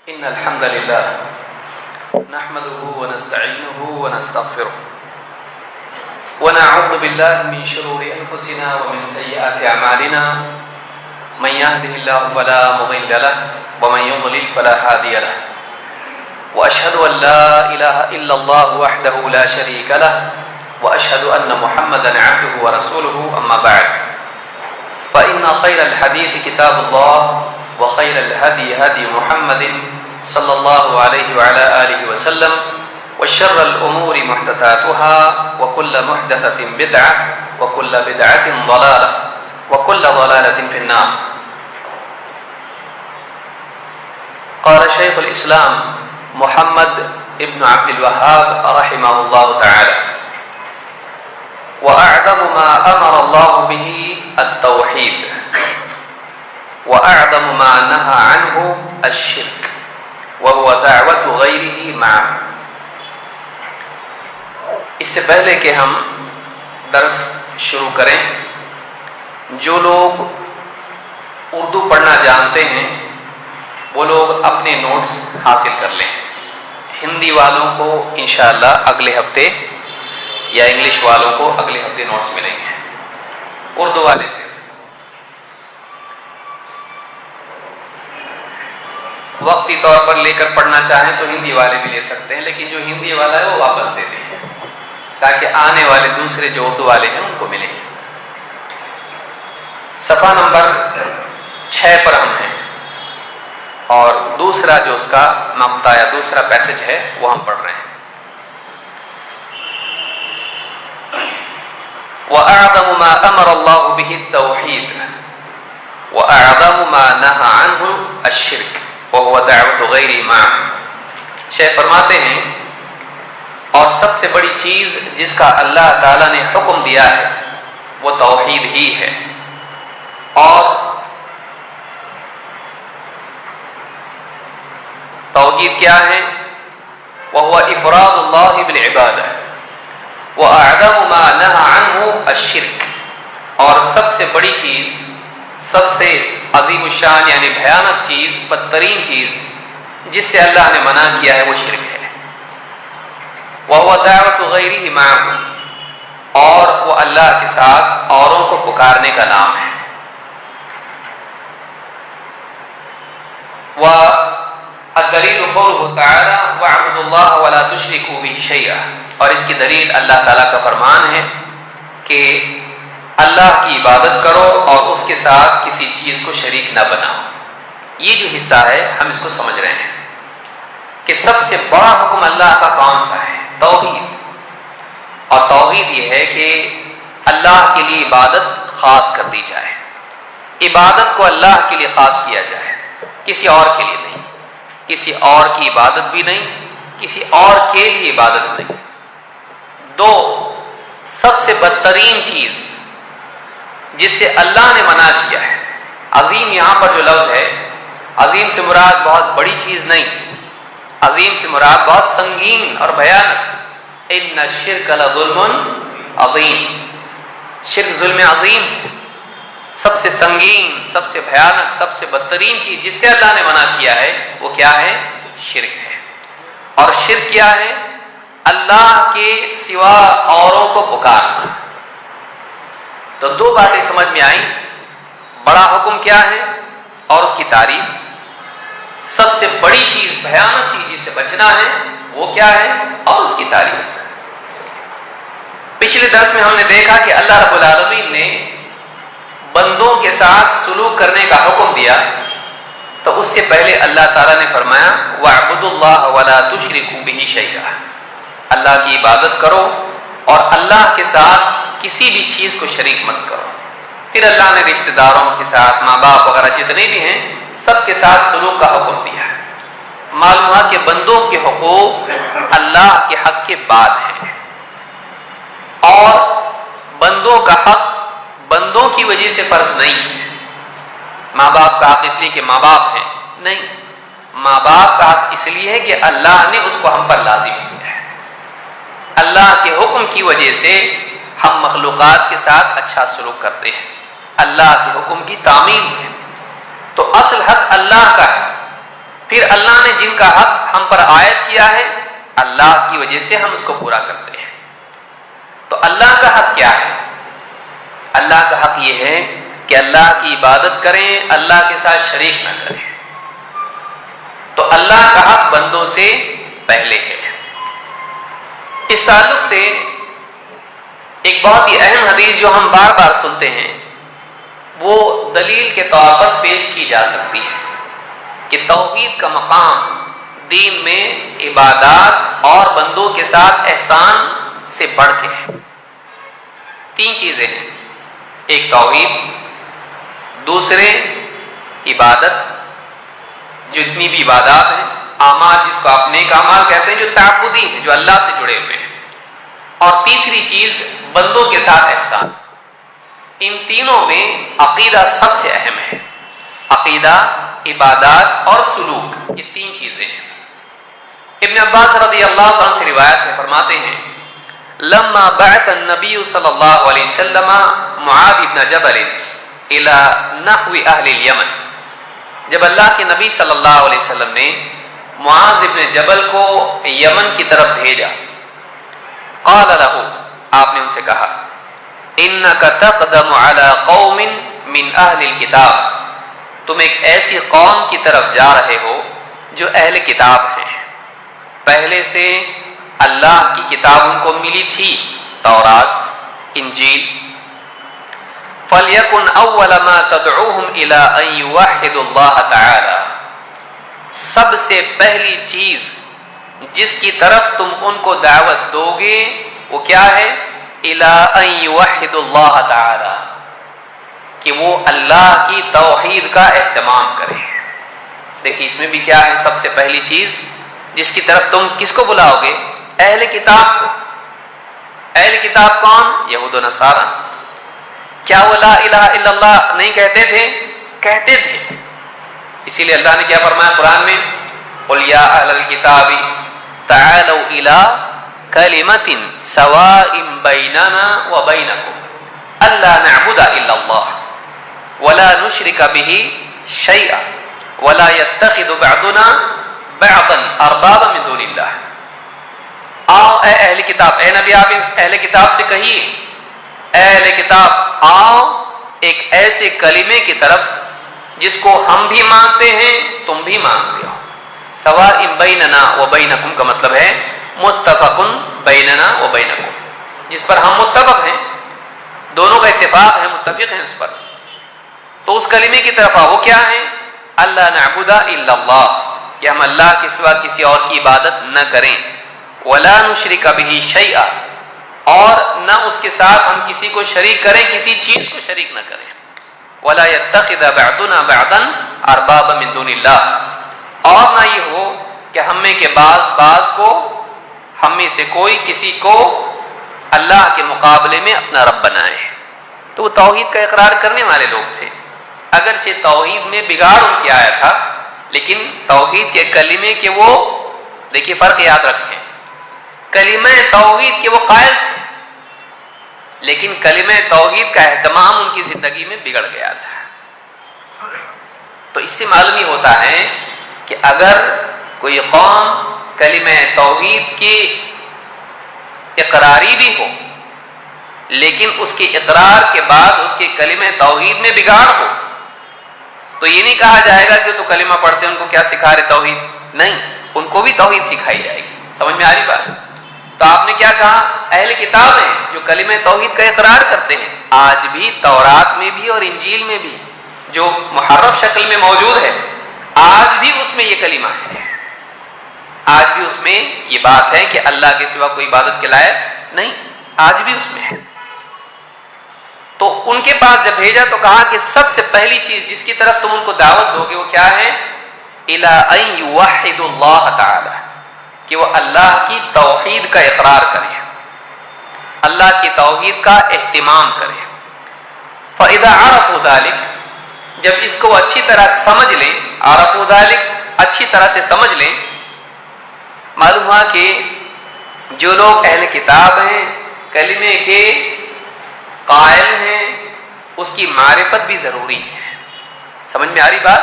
إن الحمد لله نحمده ونستعينه ونستغفره ونعوذ بالله من شرور أنفسنا ومن سيئات أعمالنا من يهده الله فلا مضل له ومن يضلل فلا هادي له وأشهد أن لا إله إلا الله وحده لا شريك له وأشهد أن محمدا عبده ورسوله أما بعد فإن خير الحديث كتاب الله وخير الهدي هدي محمد صلى الله عليه وعلى آله وسلم وشر الأمور محدثاتها وكل محدثة بدعة وكل بدعة ضلالة وكل ضلالة في النار. قال شيخ الإسلام محمد ابن عبد الوهاب رحمه الله تعالى: وأعظم ما أمر الله به التوحيد وأعظم ما نهى عنه الشرك وهو دعوة غيره معه. اس سے پہلے کہ ہم درس شروع کریں، جو لوگ اردو پڑھنا جانتے ہیں وہ لوگ اپنے نوٹس حاصل کر لیں. ہندی والوں کو انشاءاللہ اگلے ہفتے یا انگلش والوں کو اگلے ہفتے نوٹس ملیں گے. اردو والے سے وقتی طور پر لے کر پڑھنا چاہیں تو ہندی والے بھی لے سکتے ہیں، لیکن جو ہندی والا ہے وہ واپس دے دیں تاکہ آنے والے دوسرے جو اردو والے ہیں ان کو ملیں. صفحہ نمبر 6 پر ہم ہیں اور دوسرا جو اس کا مقطع یا دوسرا پیسج ہے وہ ہم پڑھ رہے ہیں. وَأَعْظَمُ مَا أَمَرَ اللَّهُ بِهِ التَّوْحِيدُ وَأَعْظَمُ مَا نَهَى عَنْهُ الشِّرْكُ وَهُوَ دَعْوَةُ غَيْرِهِ مَعَهُ. شیخ فرماتے ہیں اور سب سے بڑی چیز جس کا اللہ تعالیٰ نے حکم دیا ہے وہ توحید ہی ہے. اور توحید کیا ہے؟ وَهُوَ إِفْرَادُ اللَّهِ بِالْعِبَادَةِ وَأَعْظَمُ مَا نَهَى عَنْهُ الشِّرْكُ. اور سب سے بڑی چیز، سب سے عظیم الشان یعنی بھیانک چیز، بدترین چیز جس سے اللہ نے منع کیا ہے وہ شرک ہے. وَهُوَ دَعْوَةُ غَيْرِهِ مَعَهُ. اور وہ اللہ کے ساتھ اوروں کو پکارنے کا نام ہے. وَالدَّلِيلُ قَوْلُهُ تَعَالَى وَاعْبُدُوا اللَّهَ وَلَا تُشْرِكُوا بِهِ شَيْئًا. اور اس کی دلیل اللہ تعالیٰ کا فرمان ہے کہ اللہ کی عبادت کرو اور اس کے ساتھ کسی چیز کو شریک نہ بناؤ. یہ جو حصہ ہے ہم اس کو سمجھ رہے ہیں کہ سب سے بڑا حکم اللہ کا کون سا ہے؟ توحید. اور توحید یہ ہے کہ اللہ کے لیے عبادت خاص کر دی جائے، عبادت کو اللہ کے لیے خاص کیا جائے، کسی اور کے لیے نہیں، کسی اور کی عبادت بھی نہیں، کسی اور کے لیے عبادت نہیں. دو، سب سے بدترین چیز جس سے اللہ نے منع کیا ہے. عظیم یہاں پر جو لفظ ہے، عظیم سے مراد بہت بڑی چیز نہیں، عظیم سے مراد بہت سنگین اور بھیانک. ان الشرک لظلم عظیم. شرک ظلم عظیم ہے. سب سے سنگین، سب سے بھیانک، سب سے بدترین چیز جس سے اللہ نے منع کیا ہے وہ کیا ہے؟ شرک ہے. اور شرک کیا ہے؟ اللہ کے سوا اوروں کو پکارنا. تو دو باتیں سمجھ میں آئیں. بڑا حکم کیا ہے اور اس کی تعریف. سب سے بڑی چیز، بھیانک چیز جس سے بچنا ہے وہ کیا ہے اور اس کی تعریف. پچھلے درس میں ہم نے دیکھا کہ اللہ رب العالمین نے بندوں کے ساتھ سلوک کرنے کا حکم دیا تو اس سے پہلے اللہ تعالیٰ نے فرمایا وَاعْبُدُوا اللَّهَ وَلَا تُشْرِكُوا بِهِ شَيْئًا. اللہ کی عبادت کرو اور اللہ کے ساتھ کسی بھی چیز کو شریک مت کرو. پھر اللہ نے رشتہ داروں کے ساتھ، ماں باپ وغیرہ جتنے بھی ہیں سب کے ساتھ سلوک کا حکم دیا. معلوم ہے کہ بندوں کے حقوق اللہ کے حق کے بعد ہیں اور بندوں کا حق بندوں کی وجہ سے فرض نہیں ہے. ماں باپ کا حق اس لیے کہ ماں باپ ہیں نہیں، ماں باپ کا حق اس لیے ہے کہ اللہ نے اس کو ہم پر لازم کیا ہے. اللہ کے حکم کی وجہ سے ہم مخلوقات کے ساتھ اچھا سلوک کرتے ہیں، اللہ کے حکم کی تعمیل ہے. تو اصل حق اللہ کا ہے پھر اللہ نے جن کا حق ہم پر عائد کیا ہے اللہ کی وجہ سے ہم اس کو پورا کرتے ہیں۔ تو اللہ کا حق کیا ہے؟ اللہ کا حق یہ ہے کہ اللہ کی عبادت کریں، اللہ کے ساتھ شریک نہ کریں۔ تو اللہ کا حق بندوں سے پہلے ہے۔ اس تعلق سے ایک بہت ہی اہم حدیث جو ہم بار بار سنتے ہیں وہ دلیل کے طور پر پیش کی جا سکتی ہے کہ توحید کا مقام دین میں عبادات اور بندوں کے ساتھ احسان سے بڑھ کے ہے۔ تین چیزیں ہیں، ایک توحید، دوسرے عبادت، جتنی بھی عبادات ہیں، اعمال جس کو آپ نیک اعمال کہتے ہیں جو تعبدی ہیں، جو اللہ سے جڑے ہوئے ہیں، اور تیسری چیز بندوں کے ساتھ احسان۔ ان تینوں میں عقیدہ سب سے اہم ہے۔ عقیدہ، عبادات اور سلوک، یہ تین چیزیں ہیں۔ ابن عباس رضی اللہ عنہ سے روایت ہے، فرماتے ہیں لما بعث النبی صلی اللہ علیہ وسلم معاذ بن جبل الى نحو اہل الیمن، جب اللہ کے نبی صلی اللہ علیہ وسلم نے معاذ بن جبل کو یمن کی طرف بھیجا، قال له، آپ نے ان سے کہا انک تقدم علی قوم من اہل الکتاب، تم ایک ایسی قوم کی طرف جا رہے ہو جو اہل کتاب ہیں، پہلے سے اللہ کی کتاب ان کو ملی تھی، تورات، انجیل۔ فَلْيَكُنْ أَوَّلَ مَا تَدْعُوهُمْ إِلَىٰ أَن يُوَحِّدُوا اللَّهَ تَعَالَىٰ، سب سے پہلی چیز جس کی طرف تم ان کو دعوت دو گے وہ کیا ہے؟ إِلَىٰ أَن يُوَحِّدُوا اللَّهَ تَعَالَىٰ، کہ وہ اللہ کی توحید کا اہتمام کریں۔ دیکھیے اس میں بھی کیا ہے، سب سے پہلی چیز جس کی طرف تم کس کو بلاؤ گے؟ اہل کتاب کو۔ اہل کتاب کون؟ یہود و نصارہ۔ کیا وہ لا الہ الا اللہ نہیں کہتے تھے؟ کہتے تھے۔ اسی لیے اللہ نے کیا فرمایا قرآن میں، قل یا اہل الکتاب تعالوا الی کلمۃ سواء بیننا وبینکم الا نعبد الا اللہ ولا نشرک بہ شیئا ولا يتخذ بعضنا بعضا اربابا من دون اللہ۔ آؤ اے اہل کتاب، اے نبی آپ اہل کتاب سے کہیے، اے اہل کتاب آؤ ایک ایسے کلمے کی طرف جس کو ہم بھی مانتے ہیں تم بھی مانتے ہو۔ سواء بیننا و بینکم کا مطلب ہے متفق بیننا و بینکم، جس پر ہم متفق ہیں، دونوں کا اتفاق ہے، متفق ہیں اس پر۔ تو اس کلمے کی طرف آؤ، وہ کیا ہے؟ اللہ نعبد الا اللہ، کہ ہم اللہ کے سوا کسی اور کی عبادت نہ کریں، ولا نشرک بہ شیئا، اور نہ اس کے ساتھ ہم کسی کو شریک کریں، کسی چیز کو شریک نہ کریں، ولا يتخذ بعضنا بعضا اربابا من دون اللہ، اور نہ یہ ہو کہ ہم میں کے بعض کو، ہم میں سے کوئی کسی کو اللہ کے مقابلے میں اپنا رب بنائے۔ تو وہ توحید کا اقرار کرنے والے لوگ تھے، اگرچہ توحید میں بگاڑ ان کے آیا تھا، لیکن توحید کے کلمے کے وہ، دیکھیے فرق یاد رکھیں، کلمہ توحید کے وہ قائل تھے لیکن کلمہ توحید کا اہتمام ان کی زندگی میں بگڑ گیا تھا۔ تو اس سے معلوم ہی ہوتا ہے کہ اگر کوئی قوم کلمہ توحید کی اقراری بھی ہو لیکن اس کے اقرار کے بعد اس کے کلمہ توحید میں بگاڑ ہو تو یہ نہیں کہا جائے گا کہ تو کلمہ پڑھتے ہیں ان کو کیا سکھا رہے توحید، نہیں، ان کو بھی توحید سکھائی جائے گی۔ سمجھ میں آ رہی بات؟ تو آپ نے کیا کہا؟ اہل کتاب ہیں جو کلمہ توحید کا اقرار کرتے ہیں، آج بھی تورات میں بھی اور انجیل میں بھی جو محرف شکل میں موجود ہے، آج بھی اس میں یہ کلمہ ہے، آج بھی اس میں یہ بات ہے کہ اللہ کے سوا کوئی عبادت کے لائق نہیں، آج بھی اس میں ہے۔ تو ان کے پاس جب بھیجا تو کہا کہ سب سے پہلی چیز جس کی طرف تم ان کو دعوت دو گے وہ کیا ہے؟ الی ان یوحدوا اللہ تعالی، کہ وہ اللہ کی توحید کا اقرار کریں، اللہ کی توحید کا اہتمام کریں۔ فاذا عرفوا ذلک، جب اس کو اچھی طرح سمجھ لیں، عرفوا ذلک اچھی طرح سے سمجھ لیں، معلوم ہوا کہ جو لوگ اہل کتاب ہیں، کلمے کے قائل ہیں، اس کی معرفت بھی ضروری ہے۔ سمجھ میں آ رہی بات؟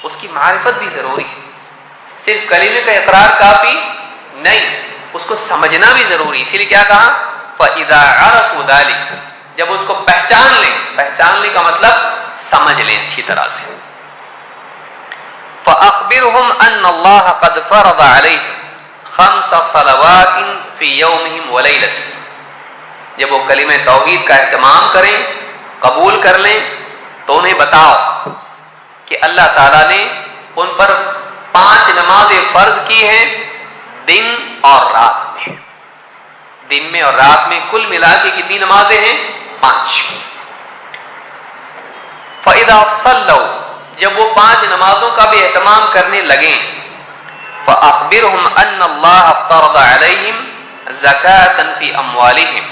اس کی معرفت بھی ضروری ہے۔ صرف کلمے کا اقرار کافی نہیں، اس کو سمجھنا بھی ضروری، اسی لیے کیا کہا فَإِذَا عَرَفُوا ذَلِكَ، جب اس کو پہچان لیں، پہچاننے کا مطلب سمجھ لیں اچھی طرح سے، فَأَخْبِرْهُمْ أَنَّ اللَّهَ قَدْ فَرَضَ عَلَيْهِمْ 5 صلوات فی یومہم ولیلتہم، جب وہ کلمہ توحید کا اہتمام کریں، قبول کر لیں، تو انہیں بتاؤ کہ اللہ تعالیٰ نے ان پر 5 نمازیں فرض کی ہیں دن اور رات میں، دن میں اور رات میں کل ملا کے کتنی نمازیں ہیں 5۔ فَإِذَا صَلَّوْا، جب وہ 5 نمازوں کا بھی اہتمام کرنے لگیں، فَأَخْبِرْهُمْ أَنَّ اللَّهَ افْتَرَضَ عَلَيْهِمْ زَكَاةً فِي أَمْوَالِهِمْ،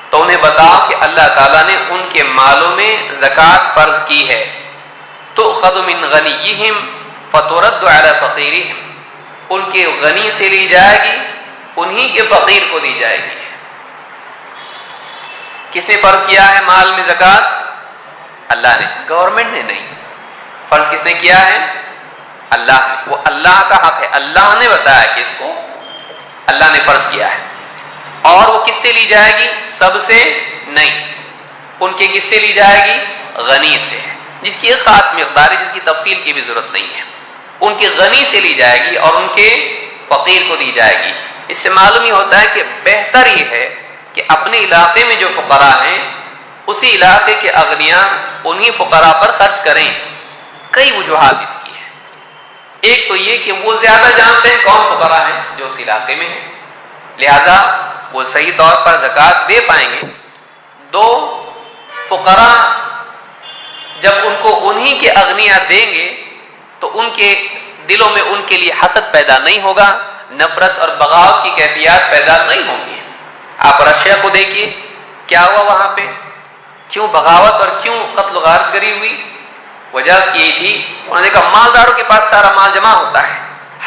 تو انہیں بتاؤ کہ اللہ تعالیٰ نے ان کے مالوں میں زکوٰۃ فرض کی ہے، تُؤْخَذُ مِنْ غَنِيِّهِمْ فَتُرَدُّ عَلَى فَقِيرِهِمْ، ان کے غنی سے لی جائے گی، انہی کے فقیر کو دی جائے گی۔ کس نے فرض کیا ہے مال میں زکوٰۃ؟ اللہ نے، گورنمنٹ نے نہیں، فرض کس نے کیا ہے؟ اللہ نے، وہ اللہ کا حق ہے، اللہ نے بتایا کہ اس کو اللہ نے فرض کیا ہے، اور وہ کس سے لی جائے گی؟ سب سے نہیں، ان کے کس سے لی جائے گی؟ غنی سے، جس کی ایک خاص مقدار ہے، جس کی تفصیل کی بھی ضرورت نہیں ہے، ان کے غنی سے لی جائے گی اور ان کے فقیر کو دی جائے گی۔ اس سے معلوم ہی ہوتا ہے کہ بہتر یہ ہے کہ اپنے علاقے میں جو فقراء ہیں اسی علاقے کے اغنیاء انہی فقراء پر خرچ کریں۔ کئی وجوہات اس کی ہیں، ایک تو یہ کہ وہ زیادہ جانتے ہیں کون فقراء ہیں جو اس علاقے میں ہیں، لہذا وہ صحیح طور پر زکوٰۃ دے پائیں گے۔ 2، فقراء جب ان کو انہی کے اغنیاء دیں گے تو ان کے دلوں میں ان کے لیے حسد پیدا نہیں ہوگا، نفرت اور بغاوت کی کیفیات پیدا نہیں ہوں گی۔ آپ رشیا کو دیکھیے، کیا ہوا وہاں پہ، کیوں بغاوت اور کیوں قتل و غارت گری ہوئی؟ وجہ اس کی یہی تھی، انہوں نے کہا مالداروں کے پاس سارا مال جمع ہوتا ہے،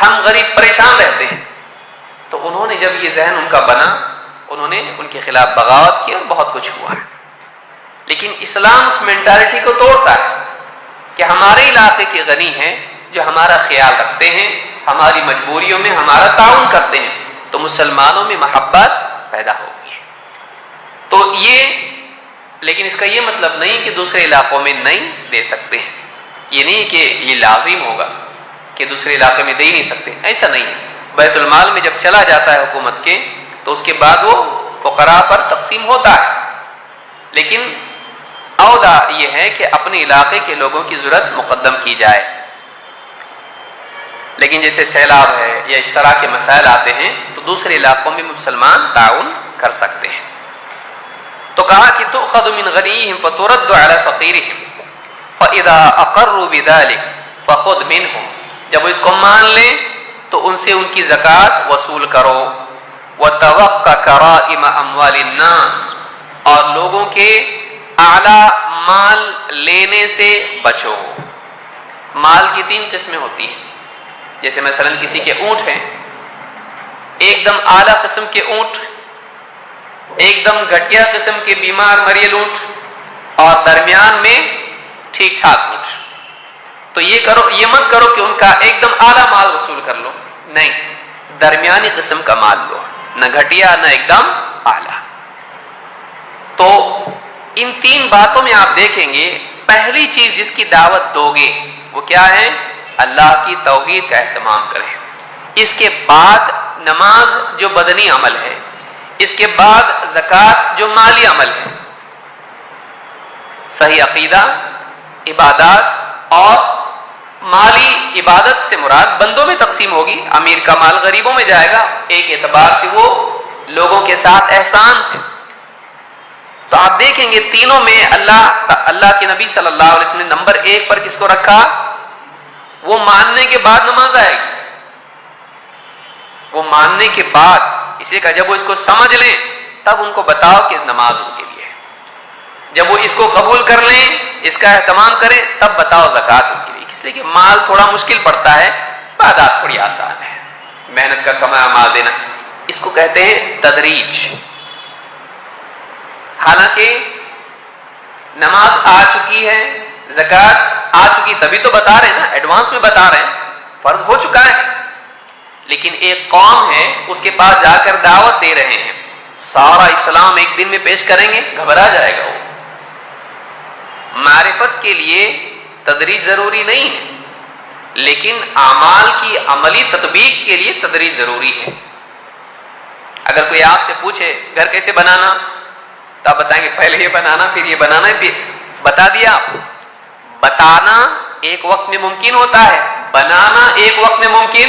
ہم غریب پریشان رہتے ہیں، تو انہوں نے جب یہ ذہن ان کا بنا، انہوں نے ان کے خلاف بغاوت کی اور بہت کچھ ہوا ہے۔ لیکن اسلام اس مینٹالٹی کو توڑتا ہے کہ ہمارے علاقے کے غنی ہیں جو ہمارا خیال رکھتے ہیں، ہماری مجبوریوں میں ہمارا تعاون کرتے ہیں، تو مسلمانوں میں محبت پیدا ہوگی۔ تو یہ، لیکن اس کا یہ مطلب نہیں کہ دوسرے علاقوں میں نہیں دے سکتے ہیں، یہ نہیں کہ یہ لازم ہوگا کہ دوسرے علاقے میں دے ہی نہیں سکتے، ایسا نہیں ہے۔ بیت المال میں جب چلا جاتا ہے حکومت کے تو اس کے بعد وہ فقراء پر تقسیم ہوتا ہے، لیکن اودا یہ ہے کہ اپنے علاقے کے لوگوں کی ضرورت مقدم کی جائے۔ لیکن جیسے سیلاب ہے یا اس طرح کے مسائل آتے ہیں تو دوسرے علاقوں میں مسلمان تعاون کر سکتے ہیں۔ تو کہا کہ تؤخذ من غنیہم فترد علی فقیرہم فاذا اقروا بذلک فخذ منہم، جب وہ اس کو مان لیں تو ان سے ان کی زکوٰۃ وصول کرو، وتوقع کرائم اموال الناس، اور لوگوں کے اعلیٰ مال لینے سے بچو۔ مال کی 3 قسمیں ہوتی ہیں، جیسے مثلا کسی کے اونٹ ہیں، ایک دم اعلیٰ قسم کے اونٹ، ایک دم گھٹیا قسم کے بیمار مریل اونٹ، اور درمیان میں ٹھیک ٹھاک اونٹ۔ تو یہ کرو، یہ مت کرو کہ ان کا ایک دم اعلیٰ مال وصول کر لو، نہیں، درمیانی قسم کا مال لو، نہ گھٹیا نہ ایک دم اعلیٰ۔ تو ان 3 باتوں میں آپ دیکھیں گے، پہلی چیز جس کی دعوت دو گے وہ کیا ہے؟ اللہ کی توحید کا اہتمام کریں۔ اس کے بعد نماز جو بدنی عمل ہے، اس کے بعد زکوٰۃ جو مالی عمل ہے، صحیح عقیدہ، عبادات، اور مالی عبادت سے مراد بندوں میں تقسیم ہوگی، امیر کا مال غریبوں میں جائے گا، ایک اعتبار سے وہ لوگوں کے ساتھ احسان ہے۔ تو آپ دیکھیں گے تینوں میں اللہ کے نبی صلی اللہ علیہ وسلم نے نمبر 1 پر کس کو رکھا؟ وہ ماننے کے بعد نماز آئے گی، وہ ماننے کے بعد، اس لیے کہا جب وہ اس کو سمجھ لیں تب ان کو بتاؤ کہ نماز ان کے لیے ہے، جب وہ اس کو قبول کر لیں، اس کا اہتمام کریں، تب بتاؤ زکوٰۃ ان کے لیے۔ اس لیے کہ مال تھوڑا مشکل پڑتا ہے، عبادات تھوڑی آسان ہے، محنت کا کمایا مال دینا، اس کو کہتے ہیں تدریج۔ حالانکہ نماز آ چکی ہے، زکوٰۃ آ چکی، تبھی تو بتا رہے ہیں نا، ایڈوانس میں بتا رہے ہیں، فرض ہو چکا ہے، لیکن ایک قوم ہے اس کے پاس جا کر دعوت دے رہے ہیں، سارا اسلام ایک دن میں پیش کریں گے، گھبرا جائے گا وہ۔ معرفت کے لیے تدریج ضروری نہیں ہے، لیکن اعمال کی عملی تطبیق کے لیے تدریج ضروری ہے۔ اگر کوئی آپ سے پوچھے گھر کیسے بنانا، تو آپ بتائیں گے پہلے یہ بنانا پھر یہ بنانا، پھر بتا دیا آپ۔ بتانا ایک وقت میں ممکن ہوتا ہے، بنانا ایک وقت میں ممکن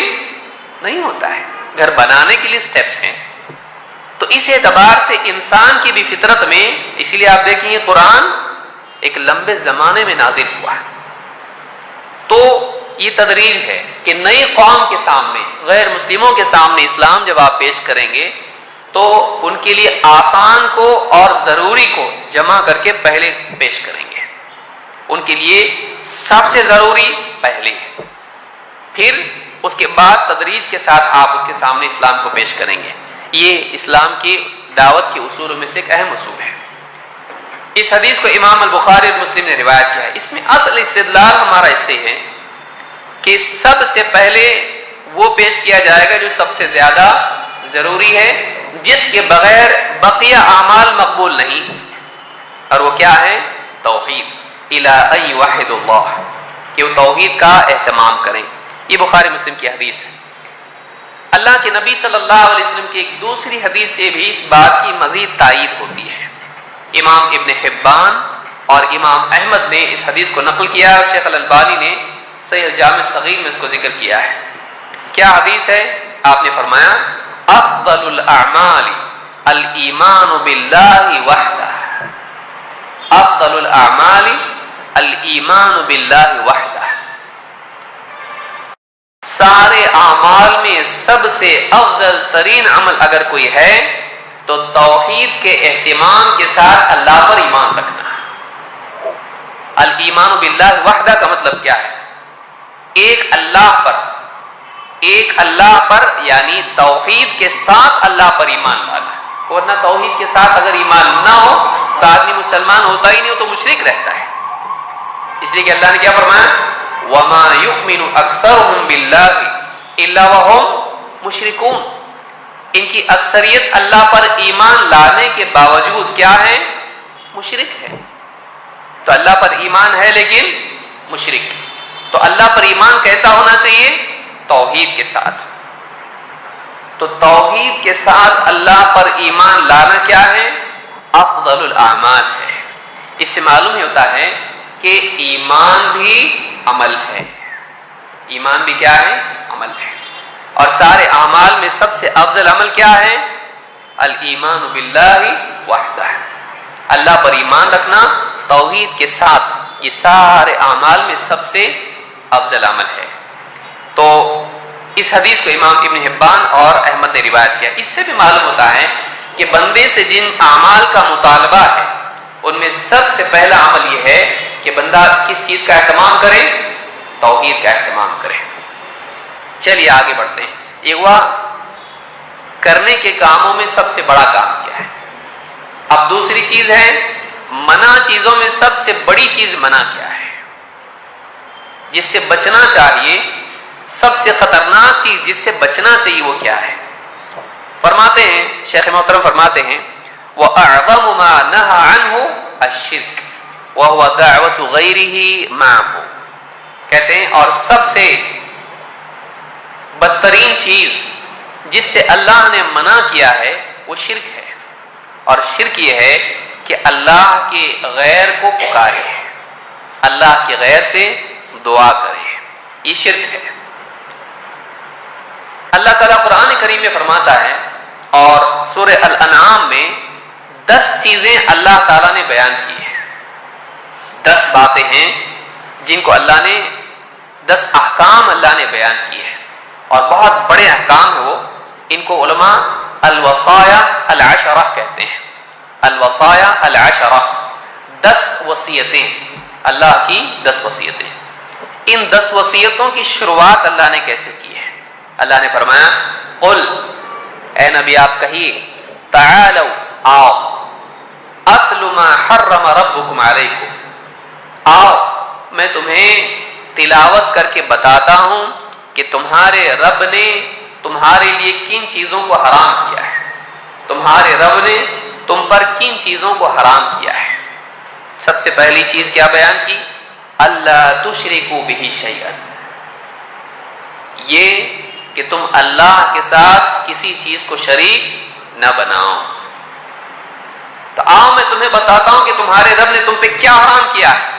نہیں ہوتا ہے۔ گھر بنانے کے لیے سٹیپس ہیں۔ تو اس اعتبار سے انسان کی بھی فطرت میں، اسی لیے آپ دیکھیں گے قرآن ایک لمبے زمانے میں نازل ہوا ہے۔ تو یہ تدریج ہے کہ نئی قوم کے سامنے، غیر مسلموں کے سامنے اسلام جب آپ پیش کریں گے تو ان کے لیے آسان کو اور ضروری کو جمع کر کے پہلے پیش کریں گے۔ ان کے لیے سب سے ضروری پہلے ہے، پھر اس کے بعد تدریج کے ساتھ آپ اس کے سامنے اسلام کو پیش کریں گے۔ یہ اسلام کی دعوت کے اصولوں میں سے ایک اہم اصول ہے۔ اس حدیث کو امام البخاری اور مسلم نے روایت کیا ہے۔ اس میں اصل استدلال ہمارا اس سے ہے کہ سب سے پہلے وہ پیش کیا جائے گا جو سب سے زیادہ ضروری ہے، جس کے بغیر بقیہ اعمال مقبول نہیں، اور وہ کیا ہے؟ توحید، الی ان یوحد اللہ، کہ وہ توحید کا اہتمام کریں۔ یہ بخاری مسلم کی حدیث ہے۔ اللہ کے نبی صلی اللہ علیہ وسلم کی ایک دوسری حدیث سے بھی اس بات کی مزید تائید ہوتی ہے۔ امام ابن حبان اور امام احمد نے اس حدیث کو نقل کیا اور شیخ الالبانی نے صحیح الجامع الصغیر میں اس کو ذکر کیا ہے۔ کیا حدیث ہے؟ آپ نے فرمایا افضل الاعمال الایمان باللہ وحدہ، افضل الاعمال الایمان باللہ وحدہ، سارے اعمال میں سب سے افضل ترین عمل اگر کوئی ہے تو توحید کے اہتمام کے ساتھ اللہ پر ایمان رکھنا۔ الایمان باللہ وحدہ کا مطلب کیا ہے؟ ایک اللہ پر یعنی توحید کے ساتھ اللہ پر ایمان لانا، ورنہ توحید کے ساتھ اگر ایمان نہ ہو تو آدمی مسلمان ہوتا ہی نہیں، ہو تو مشرک رہتا ہے۔ اس لیے کہ اللہ نے کیا فرمایا؟ وَمَا يُؤْمِنُ أَكْثَرُهُمْ بِاللَّهِ إِلَّا وَهُمْ مُشْرِكُونَ، ان کی اکثریت اللہ پر ایمان لانے کے باوجود کیا ہے؟ مشرک ہے۔ تو اللہ پر ایمان ہے لیکن مشرک۔ تو اللہ پر ایمان کیسا ہونا چاہیے؟ توحید کے ساتھ۔ تو توحید کے ساتھ اللہ پر ایمان لانا کیا ہے؟ افضل الاعمال ہے۔ اس سے معلوم ہی ہوتا ہے کہ ایمان بھی عمل ہے، ایمان بھی کیا ہے؟ عمل ہے۔ اور سارے اعمال میں سب سے افضل عمل کیا ہے؟ الایمان باللہ وحدہ، اللہ پر ایمان رکھنا توحید کے ساتھ، یہ سارے اعمال میں سب سے افضل عمل ہے۔ تو اس حدیث کو امام ابن حبان اور احمد نے روایت کیا۔ اس سے بھی معلوم ہوتا ہے کہ بندے سے جن اعمال کا مطالبہ ہے ان میں سب سے پہلا عمل یہ ہے کہ بندہ کس چیز کا اہتمام کرے؟ توحید کا اہتمام کرے۔ چلیے آگے بڑھتے ہیں۔ یہ ہوا کرنے کے کاموں میں سب سے بڑا کام کیا ہے۔ اب دوسری چیز ہے منع چیزوں میں سب سے بڑی چیز منع کیا ہے، جس سے بچنا چاہیے، سب سے خطرناک چیز جس سے بچنا چاہیے وہ کیا ہے؟ فرماتے ہیں شیخ محترم فرماتے ہیں وَأَعْظَمُ مَا نَهَى عَنْهُ الشِّرْكُ وَهُوَ دَعْوَةُ غَيْرِهِ مَعَهُ، کہتے ہیں اور سب سے بدترین چیز جس سے اللہ نے منع کیا ہے وہ شرک ہے، اور شرک یہ ہے کہ اللہ کے غیر کو پکارے، اللہ کے غیر سے دعا کرے، یہ شرک ہے۔ اللہ تعالیٰ قرآن کریم میں فرماتا ہے اور سورہ الانعام میں 10 چیزیں اللہ تعالیٰ نے بیان کی ہیں، 10 باتیں ہیں جن کو اللہ نے 10 احکام اللہ نے بیان کیے ہیں، اور بہت بڑے احکام ہیں وہ۔ ان کو علماء الوصایا العشرہ کہتے ہیں، الوصایا العشرہ، 10 وصیتیں، اللہ کی 10 وصیتیں۔ ان 10 وصیتوں کی شروعات اللہ نے کیسے کی ہے؟ اللہ نے فرمایا قل، اے نبی آپ کہیے، تعالوا، آؤ، اتل ما حرم ربکم علیکم، آؤ میں تمہیں تلاوت کر کے بتاتا ہوں کہ تمہارے رب نے تمہارے لیے کن چیزوں کو حرام کیا ہے، تمہارے رب نے تم پر کن چیزوں کو حرام کیا ہے۔ سب سے پہلی چیز کیا بیان کی؟ اللہ تشرکوا بہ شیئا، یہ کہ تم اللہ کے ساتھ کسی چیز کو شریک نہ بناؤ۔ تو آؤ میں تمہیں بتاتا ہوں کہ تمہارے رب نے تم پہ کیا حرام کیا ہے۔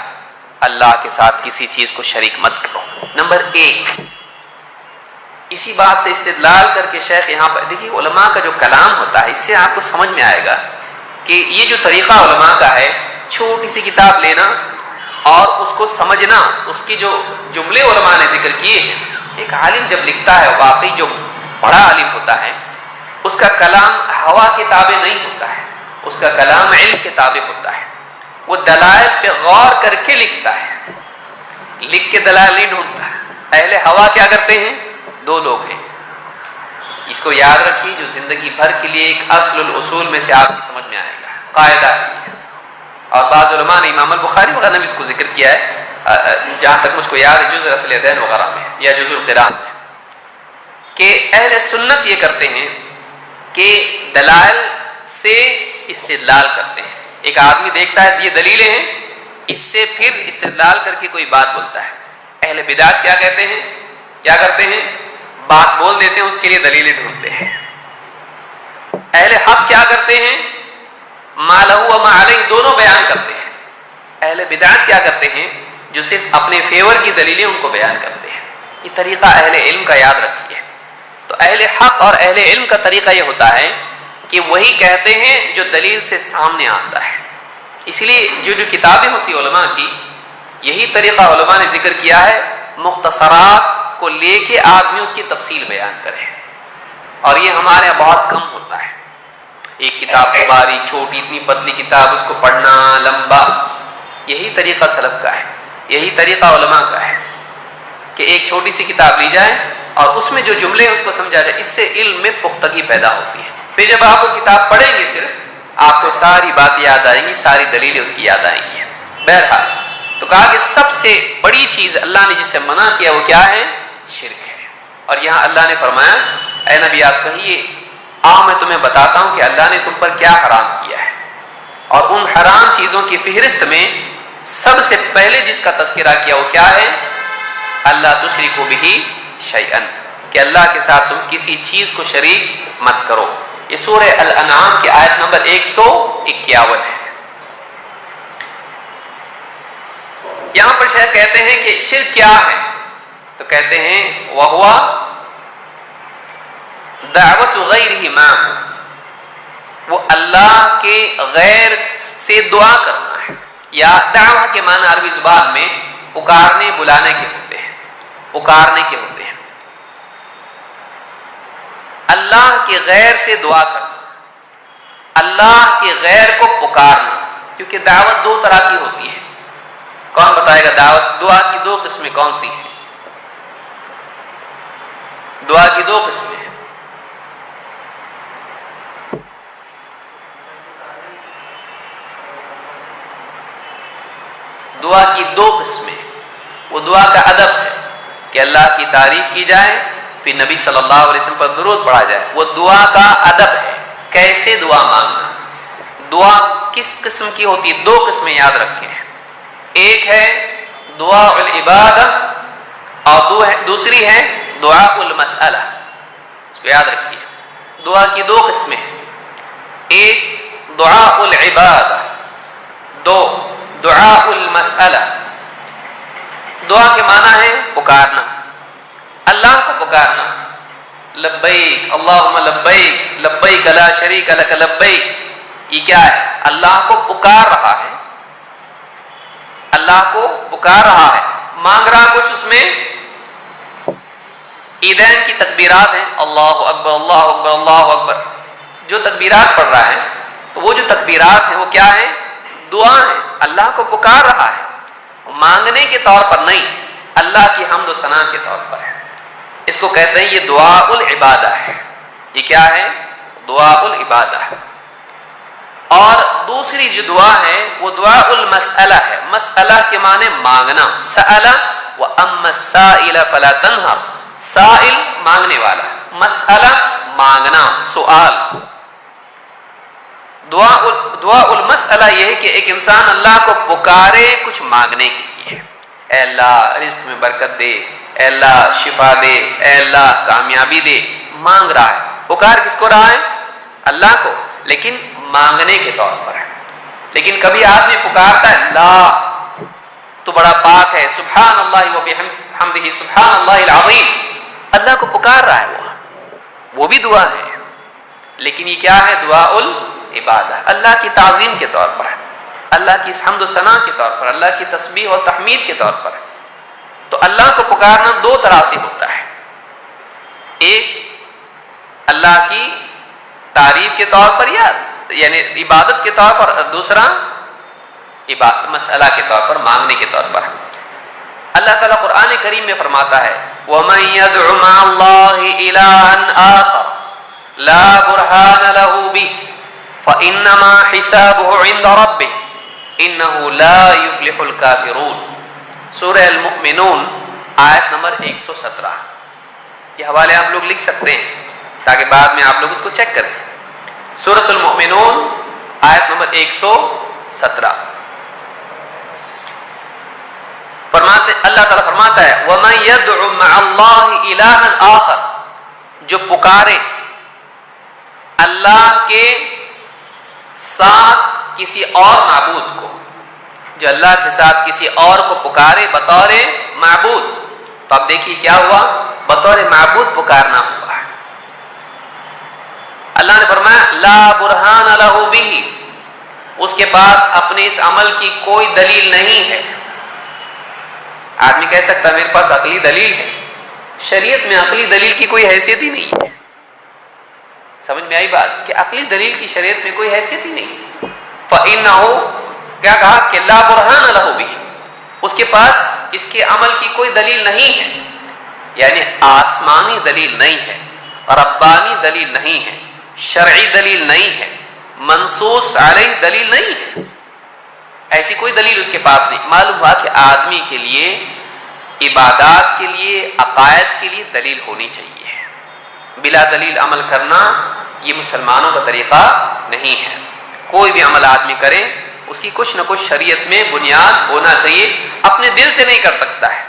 اللہ کے ساتھ کسی چیز کو شریک مت کرو۔ نمبر 1، اسی بات سے استدلال کر کے شیخ یہاں پر دیکھیے علماء کا جو کلام ہوتا ہے اس سے آپ کو سمجھ میں آئے گا کہ یہ جو طریقہ علماء کا ہے، چھوٹی سی کتاب لینا اور اس کو سمجھنا، اس کی جو جملے علماء نے ذکر کیے ہیں۔ ایک عالم جب لکھتا ہے، واقعی جو بڑا عالم ہوتا ہے، اس کا کلام ہوا کے تابع نہیں ہوتا ہے، اس کا کلام علم کے تابع ہوتا ہے۔ وہ دلائل پہ غور کر کے لکھتا ہے، لکھ کے دلائل نہیں ڈھونڈتا ہے۔ اہل ہوا کیا کرتے ہیں؟ 2 لوگ ہیں، اس کو یاد رکھیے، جو زندگی بھر کے لیے ایک اصل الاصول میں سے آپ کی سمجھ میں آئے گا، قاعدہ ہے۔ اور بعض علماء نے امام البخاری وغیرہ نے بھی اس کو ذکر کیا ہے، جہاں تک مجھ کو یاد ہے جزء رفع الیدین وغیرہ میں یا جزء القران میں، کہ اہل سنت یہ کرتے ہیں کہ دلائل سے استدلال کرتے ہیں۔ ایک آدمی دیکھتا ہے یہ دلیلیں ہیں، اس سے پھر استدلال کر کے کوئی بات بولتا ہے۔ اہل بدعت کیا کہتے ہیں؟ کیا کرتے ہیں؟ بات بول دیتے ہیں، اس کے لیے دلیلیں ڈھونڈتے ہیں۔ اہل حق کیا کرتے ہیں؟ ما لہ و ما علیہ دونوں بیان کرتے ہیں۔ اہل بدعت کیا کرتے ہیں؟ جو صرف اپنے فیور کی دلیلیں ان کو بیان کرتے ہیں۔ یہ طریقہ اہل علم کا یاد رکھیے۔ تو اہل حق اور اہل علم کا طریقہ یہ ہوتا ہے کہ وہی کہتے ہیں جو دلیل سے سامنے آتا ہے۔ اس لیے جو کتابیں ہوتی علماء کی، یہی طریقہ علماء نے ذکر کیا ہے، مختصرات کو لے کے آدمی اس کی تفصیل بیان کرے، اور یہ ہمارے یہاں بہت کم ہوتا ہے۔ ایک کتاب باری چھوٹی اتنی پتلی کتاب، اس کو پڑھنا لمبا، یہی طریقہ سلف کا ہے، یہی طریقہ علماء کا ہے کہ ایک چھوٹی سی کتاب لی جائے اور اس میں جو جملے ہیں اس کو سمجھا جائے، اس سے علم میں پختگی پیدا ہوتی ہے۔ پھر جب آپ وہ کتاب پڑھیں گے صرف، آپ کو ساری باتیں یاد آئیں گی، ساری دلیلیں اس کی یاد آئیں گی۔ بہرحال تو کہا کہ سب سے بڑی چیز اللہ نے جس سے منع کیا وہ کیا ہے؟ شرک ہے۔ اور یہاں اللہ نے فرمایا اے نبی آپ کہیے میں تمہیں بتاتا ہوں کہ اللہ نے تم پر کیا حرام کیا ہے، اور ان حرام چیزوں کی فہرست میں سب سے پہلے جس کا تذکرہ کیا وہ کیا ہے؟ اللہ تشرکوا بہ شیئا، کہ اللہ کے ساتھ تم کسی چیز کو شریک مت کرو۔ یہ سورہ الانعام کی آیت نمبر 151 ہے۔ یہاں پر شیخ کہتے ہیں کہ شرک کیا ہے، تو کہتے ہیں وہوا دعوت غیرہ معہ، وہ اللہ کے غیر سے دعا کرنا ہے، یا دعوہ کے معنی عربی زبان میں پکارنے بلانے کے ہوتے ہیں، پکارنے کے ہوتے ہیں۔ اللہ کے غیر سے دعا کرنا، اللہ کے غیر کو پکارنا، کیونکہ دعوت 2 طرح کی ہوتی ہے۔ کون بتائے گا دعوت دعا کی 2 قسمیں کون سی ہیں؟ دعا کی 2 قسمیں ہیں۔ دعا کی 2 قسمیں، وہ دعا کا ادب ہے کہ اللہ کی تعریف کی جائے، پھر نبی صلی اللہ علیہ وسلم پر درود پڑھا جائے، وہ دعا کا ادب ہے۔ کیسے دعا مانگنا، دعا کس قسم کی ہوتی ہے؟ 2 قسمیں یاد رکھیں، ایک ہے دعا العبادہ اور دوسری ہے دعا المسئلہ۔ اس کو یاد رکھیے، دعا کی 2 قسمیں، ایک دعا العبادہ، 2 دعا المسئلہ۔ دعا کے معنی ہے پکارنا، اللہ کو پکارنا، لبیک اللہم لبیک لبیک لا شریک لک لبیک۔ یہ کیا ہے؟ اللہ کو پکار رہا ہے، اللہ کو پکار رہا ہے، مانگ رہا کچھ، اس میں عیدین کی تکبیرات ہیں، اللہ اکبر اللہ اکبر اللہ اکبر، جو تکبیرات پڑھ رہا ہے، تو وہ جو تکبیرات ہیں وہ کیا ہیں؟ دعا ہیں، اللہ کو پکار رہا ہے، مانگنے کے طور پر نہیں، اللہ کی حمد و ثنا کے طور پر ہے۔ اس کو کہتے ہیں یہ دعا العبادہ ہے۔ یہ کیا ہے؟ دعا العبادہ ہے۔ اور دوسری جو دعا ہے وہ دعا المسئلہ ہے۔ مسئلہ کے معنی مانگنا، سألہ وَأَمَّا السَّائِلَ فَلَا تَنْهَرْ، سائل مانگنے والا، مسئلہ مانگنا، سوال۔ دعا المسئلہ یہ ہے کہ ایک انسان اللہ کو پکارے کچھ مانگنے کے لیے، اے اللہ رزق میں برکت دے، اے اللہ شفا دے، اے اللہ کامیابی دے، مانگ رہا ہے۔ پکار کس کو رہا ہے؟ اللہ کو، لیکن مانگنے کے طور پر ہے۔ لیکن کبھی آدمی پکارتا ہے اللہ تو بڑا پاک ہے، سبحان اللہ و بحمدہ سبحان اللہ العظیم، اللہ کو پکار رہا ہے، وہ بھی دعا ہے، لیکن یہ کیا ہے؟ دعا العبادہ، اللہ کی تعظیم کے طور پر ہے، اللہ کی حمد و ثنا کے طور پر، اللہ کی تسبیح و تحمید کے طور پر ہے۔ تو اللہ کو پکارنا دو طرح سے ہوتا ہے، ایک اللہ کی تعریف کے طور پر یا یعنی عبادت کے طور پر، اور دوسرا مسئلہ کے طور پر، مانگنے کے طور پر۔ اللہ تعالیٰ قرآن کریم میں فرماتا ہے وَمَن يَدْعُ مَعَ اللَّهِ إِلَٰهًا آخَرَ لَا بُرْهَانَ لَهُ بِهِ فَإِنَّمَا حِسَابُهُ عِندَ رَبِّهِ إِنَّهُ لَا يُفْلِحُ الْكَافِرُونَ۔ سورہ المؤمنون آیت نمبر 117۔ یہ حوالے آپ لوگ لکھ سکتے ہیں تاکہ بعد میں آپ لوگ اس کو چیک کریں۔ سورۃ المؤمنون آیت نمبر 117۔ اللہ تعالیٰ فرماتا ہے وَمَن يَدْعُ مَعَ اللَّهِ إِلَٰهًا آخَرَ، جو پکارے اللہ کے ساتھ کسی اور معبود کو، جو اللہ کے ساتھ کسی اور کو پکارے بطور معبود، تو اب دیکھیے کیا ہوا، بطور معبود پکارنا ہوا ہے۔ اللہ نے فرمایا لا برہان لہ بہ، اس کے پاس اپنے اس عمل کی کوئی دلیل نہیں ہے۔ آدمی کہہ سکتا ہے میرے پاس عقلی دلیل ہے، شریعت میں عقلی دلیل کی کوئی حیثیت ہی نہیں ہے۔ سمجھ میں آئی بات کہ عقلی دلیل کی شریعت میں کوئی حیثیت ہی نہیں۔ فَإِنَّهُ، کیا کہا کہ لا برہان لہ بہ، اس کے پاس اس کے عمل کی کوئی دلیل نہیں ہے، یعنی آسمانی دلیل نہیں ہے، ربانی دلیل نہیں ہے، شرعی دلیل نہیں ہے، منصوص علیہ دلیل نہیں ہے، ایسی کوئی دلیل اس کے پاس نہیں۔ معلوم ہوا کہ آدمی کے لیے، عبادات کے لیے، عقائد کے لیے دلیل ہونی چاہیے۔ بلا دلیل عمل کرنا یہ مسلمانوں کا طریقہ نہیں ہے۔ کوئی بھی عمل آدمی کرے اس کی کچھ نہ کچھ شریعت میں بنیاد ہونا چاہیے، اپنے دل سے نہیں کر سکتا ہے۔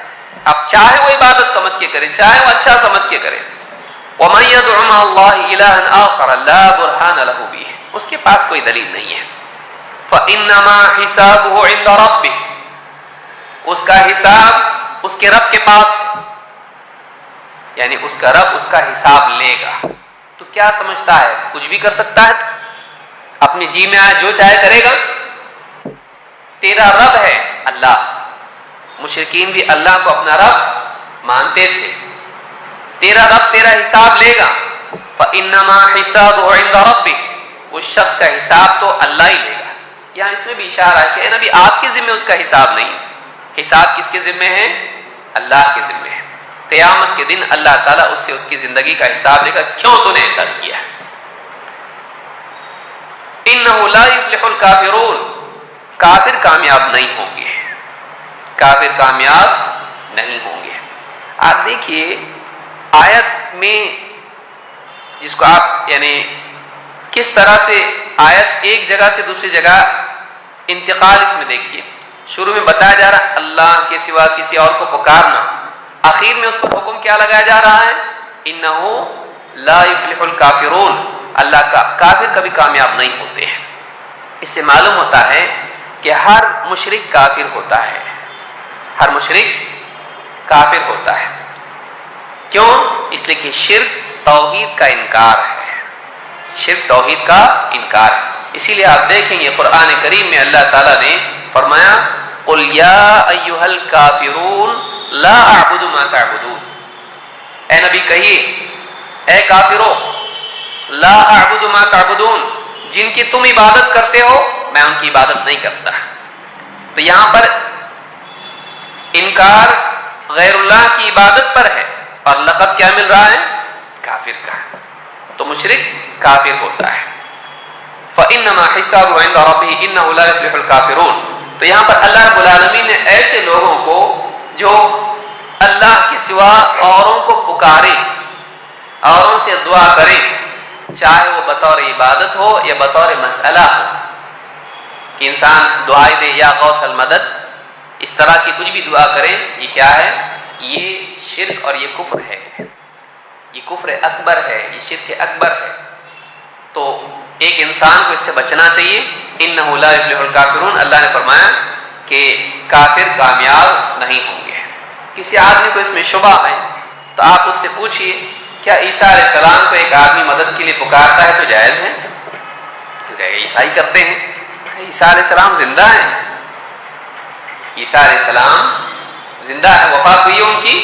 اب چاہے وہ عبادت سمجھ کے کرے، چاہے وہ اچھا سمجھ کے کرے۔ وَمَن يَدْعُ مَعَ اللَّهِ إِلَٰهًا آخَرَ لَا بُرْهَانَ لَهُ بِهِ، اس کے پاس کوئی دلیل نہیں ہے۔ فَإِنَّمَا حِسَابُهُ عِندَ رَبِّهِ، اس کا حساب اس کے رب کے پاس ہے، یعنی اس کا رب اس کا حساب لے گا۔ تو کیا سمجھتا ہے کچھ بھی کر سکتا ہے، اپنی جی میں آئے جو چاہے کرے گا؟ تیرا رب ہے اللہ، مشرکین بھی اللہ کو اپنا رب مانتے تھے، تیرا رب تیرا حساب لے گا۔ فَإِنَّمَا حِسَابُهُ عِندَ رَبِّهِ، اس شخص کا حساب تو اللہ ہی لے گا۔ یہاں اس میں بھی اشارہ ہے کہ اے نبی آپ کے ذمہ اس کا حساب نہیں، حساب کس کے ذمہ ہے؟ اللہ کے ذمہ ہے۔ قیامت کے دن اللہ تعالیٰ اس سے اس کی زندگی کا حساب لے گا، کیوں تو نے ایسا کیا ہے۔ إِنَّهُ لَا يُفْلِحُ الْكَافِرُونَ، کافر کامیاب نہیں ہوں گے، کافر کامیاب نہیں ہوں گے۔ آپ دیکھیے آیت میں جس کو آپ یعنی کس طرح سے آیت ایک جگہ سے دوسری جگہ انتقال اس میں دیکھیے۔ شروع میں بتایا جا رہا اللہ کے سوا کسی اور کو پکارنا، آخر میں اس پر حکم کیا لگایا جا رہا ہے؟ إِنَّهُ لَا يُفْلِحُ الْكَافِرُونَ، اللہ کا کافر کبھی کامیاب نہیں ہوتے ہیں۔ اس سے معلوم ہوتا ہے کہ ہر مشرک کافر ہوتا ہے، ہر مشرک کافر ہوتا ہے۔ کیوں؟ اس لیے کہ شرک توحید کا انکار ہے، شرک توحید کا انکار ہے۔ اسی لیے آپ دیکھیں گے قرآن کریم میں اللہ تعالیٰ نے فرمایا قُلْ يَا أَيُّهَا الْكَافِرُونَ لَا أَعْبُدُ مَا تَعْبُدُونَ، اے نبی کہیے اے کافرو لا اعبد ما تعبدون، جن کی تم عبادت کرتے ہو میں ان کی عبادت نہیں کرتا۔ تو یہاں پر انکار غیر اللہ کی عبادت پر ہے اور لقب کیا مل رہا ہے؟ کافر کا۔ تو مشرک کافر ہوتا ہے۔ فَإِنَّمَا حِسَابُهُ عِندَ رَبِّهِ إِنَّهُ لَا يُفْلِحُ الْكَافِرُونَ۔ تو یہاں پر اللہ رب العالمین نے ایسے لوگوں کو جو اللہ کے سوا اوروں کو پکارے، اوروں سے دعا کرے، چاہے وہ بطور عبادت ہو یا بطور مسئلہ ہو، کہ انسان دعائیں دے یا غوث المدد، اس طرح کی کچھ بھی دعا کرے، یہ کیا ہے؟ یہ شرک اور یہ کفر ہے، یہ کفر اکبر ہے، یہ شرک اکبر ہے۔ تو ایک انسان کو اس سے بچنا چاہیے۔ انہ لا یفلح الکافرون، اللہ نے فرمایا کہ کافر کامیاب نہیں ہوں گے۔ کسی آدمی کو اس میں شبہ ہے تو آپ اس سے پوچھئے کیا عیسیٰ علیہ السلام کو ایک آدمی مدد کے لیے پکارتا ہے تو جائز ہے؟ کیونکہ عیسائی کرتے ہیں۔ عیسیٰ علیہ السلام زندہ ہیں، عیسیٰ علیہ السلام زندہ ہے، وفات ہوئی ان کی،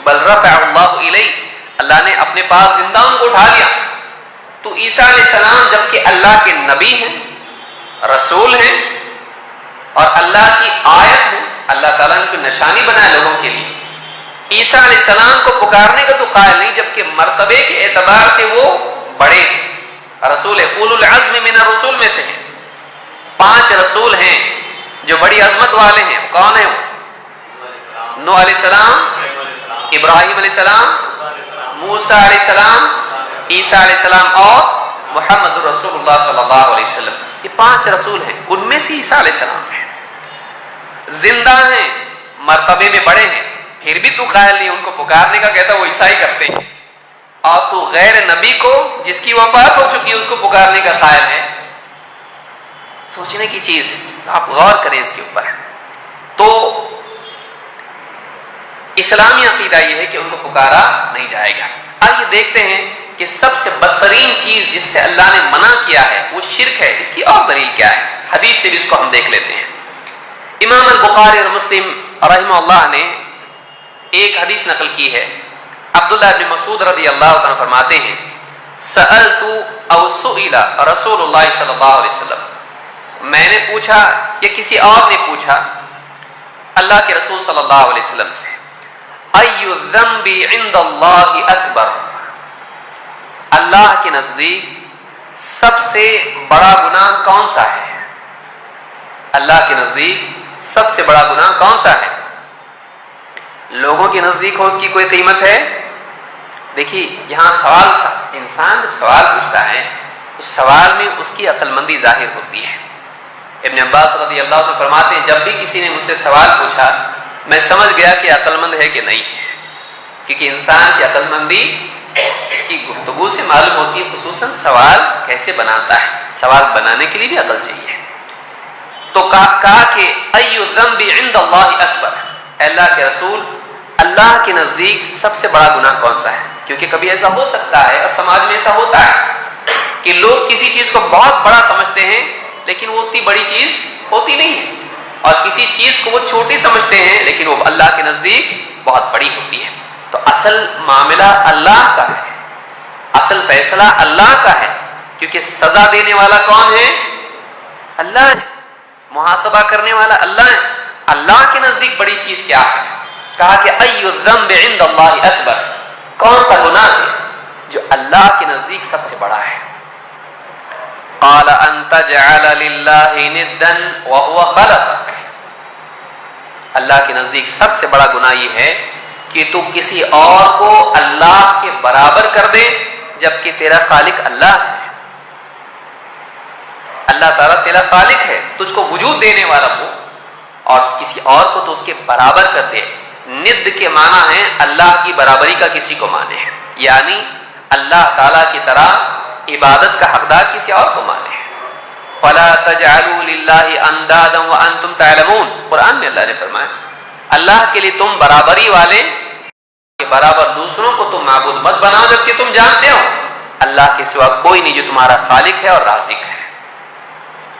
بل رفع اللہ الیہ، اللہ نے اپنے پاس زندہ ان کو اٹھا لیا۔ تو عیسیٰ علیہ السلام جبکہ اللہ کے نبی ہیں، رسول ہیں اور اللہ کی آیت ہیں، اللہ تعالیٰ نے کوئی نشانی بنایا لوگوں کے لیے، عیسیٰ علیہ السلام کو پکارنے کا تو قائل نہیں، جبکہ مرتبے کے اعتبار سے وہ بڑے رسول ہیں، اولو العزم من الرسول میں سے ہیں۔ 5 رسول ہیں جو بڑی عظمت والے ہیں۔ کون ہیں وہ؟ نوح علیہ السلام، ابراہیم علیہ السلام، موسیٰ علیہ السلام، عیسیٰ علیہ السلام اور محمد رسول اللہ صلی اللہ علیہ وسلم۔ یہ 5 رسول ہیں، ان میں سے عیسیٰ علیہ السلام ہیں، زندہ ہیں، مرتبے میں بڑے ہیں، پھر بھی تو قائل نہیں ان کو پکارنے کا، کہتا وہ عیسائی کرتے ہیں، اور تو غیر نبی کو جس کی وفات ہو چکی ہے اس کو پکارنے کا قائل ہے۔ سوچنے کی چیز ہے، تو آپ غور کریں اس کے اوپر۔ تو اسلامی عقیدہ یہ ہے کہ ان کو پکارا نہیں جائے گا۔ آئیے دیکھتے ہیں کہ سب سے بدترین چیز جس سے اللہ نے منع کیا ہے وہ شرک ہے، اس کی اور دلیل کیا ہے؟ حدیث سے بھی اس کو ہم دیکھ لیتے ہیں۔ امام البخاری اور مسلم رحمہ اللہ نے ایک حدیث نقل کی ہے، عبداللہ بن مسعود رضی اللہ عنہ فرماتے ہیں سألت او سئل رسول اللہ صلی اللہ علیہ وسلم، میں نے پوچھا یا کسی اور نے پوچھا اللہ کے رسول صلی اللہ علیہ وسلم سے، ای الذنب عند اللہ اکبر، اللہ کے نزدیک سب سے بڑا گناہ کون سا ہے؟ اللہ کے نزدیک سب سے بڑا گناہ کون سا ہے؟ لوگوں کے نزدیک ہو اس کی کوئی قیمت ہے؟ دیکھیے یہاں سوال، انسان جب سوال پوچھتا ہے اس سوال میں اس کی عقل مندی ظاہر ہوتی ہے۔ ابن عباس رضی اللہ عنہ فرماتے ہیں جب بھی کسی نے مجھ سے سوال پوچھا میں سمجھ گیا کہ عقل مند ہے کہ نہیں ہے، کیونکہ انسان کی عقل مندی اس کی گفتگو سے معلوم ہوتی ہے، خصوصاً سوال کیسے بناتا ہے، سوال بنانے کے لیے بھی عقل چاہیے۔ تو کہا کہ ای الذنب عند اللہ اکبر، اللہ کے رسول اللہ کے نزدیک سب سے بڑا گناہ کون سا ہے؟ کیونکہ کبھی ایسا ہو سکتا ہے اور سماج میں ایسا ہوتا ہے کہ لوگ کسی چیز کو بہت بڑا سمجھتے ہیں لیکن وہ اتنی بڑی چیز ہوتی نہیں ہے، اور کسی چیز کو وہ چھوٹی سمجھتے ہیں لیکن وہ اللہ کے نزدیک بہت بڑی ہوتی ہے۔ تو اصل معاملہ اللہ کا ہے، اصل فیصلہ اللہ کا ہے، کیونکہ سزا دینے والا کون ہے؟ اللہ ہے، محاسبہ کرنے والا اللہ ہے۔ اللہ کے نزدیک بڑی چیز کیا ہے؟ کہا کہ ای الذنب عند اللہ اکبر، کون سا گناہ ہے جو اللہ کے نزدیک سب سے بڑا ہے؟ قال ان تجعل للہ ندا وهو خلقک، اللہ کے نزدیک سب سے بڑا گناہ یہ ہے کہ تو کسی اور کو اللہ کے برابر کر دے جبکہ تیرا خالق اللہ ہے۔ اللہ تعالیٰ تیرا خالق ہے، تجھ کو وجود دینے والا وہ، اور کسی اور کو تو اس کے برابر کر دے۔ ند کے معنی ہے اللہ کی برابری کا کسی کو مانے ہے، یعنی اللہ تعالیٰ کی طرح عبادت کا حقدار کسی اور کو مانے ہے۔ فَلَا تَجْعَلُوا لِلَّهِ أَنْدَادًا وَأَنْتُمْ تَعْلَمُونَ، قرآن میں اللہ نے فرمایا اللہ کے لیے تم برابری والے کے برابر دوسروں کو تم معبود مت بناؤ جبکہ تم جانتے ہو اللہ کے سوا کوئی نہیں جو تمہارا خالق ہے اور رازق ہے۔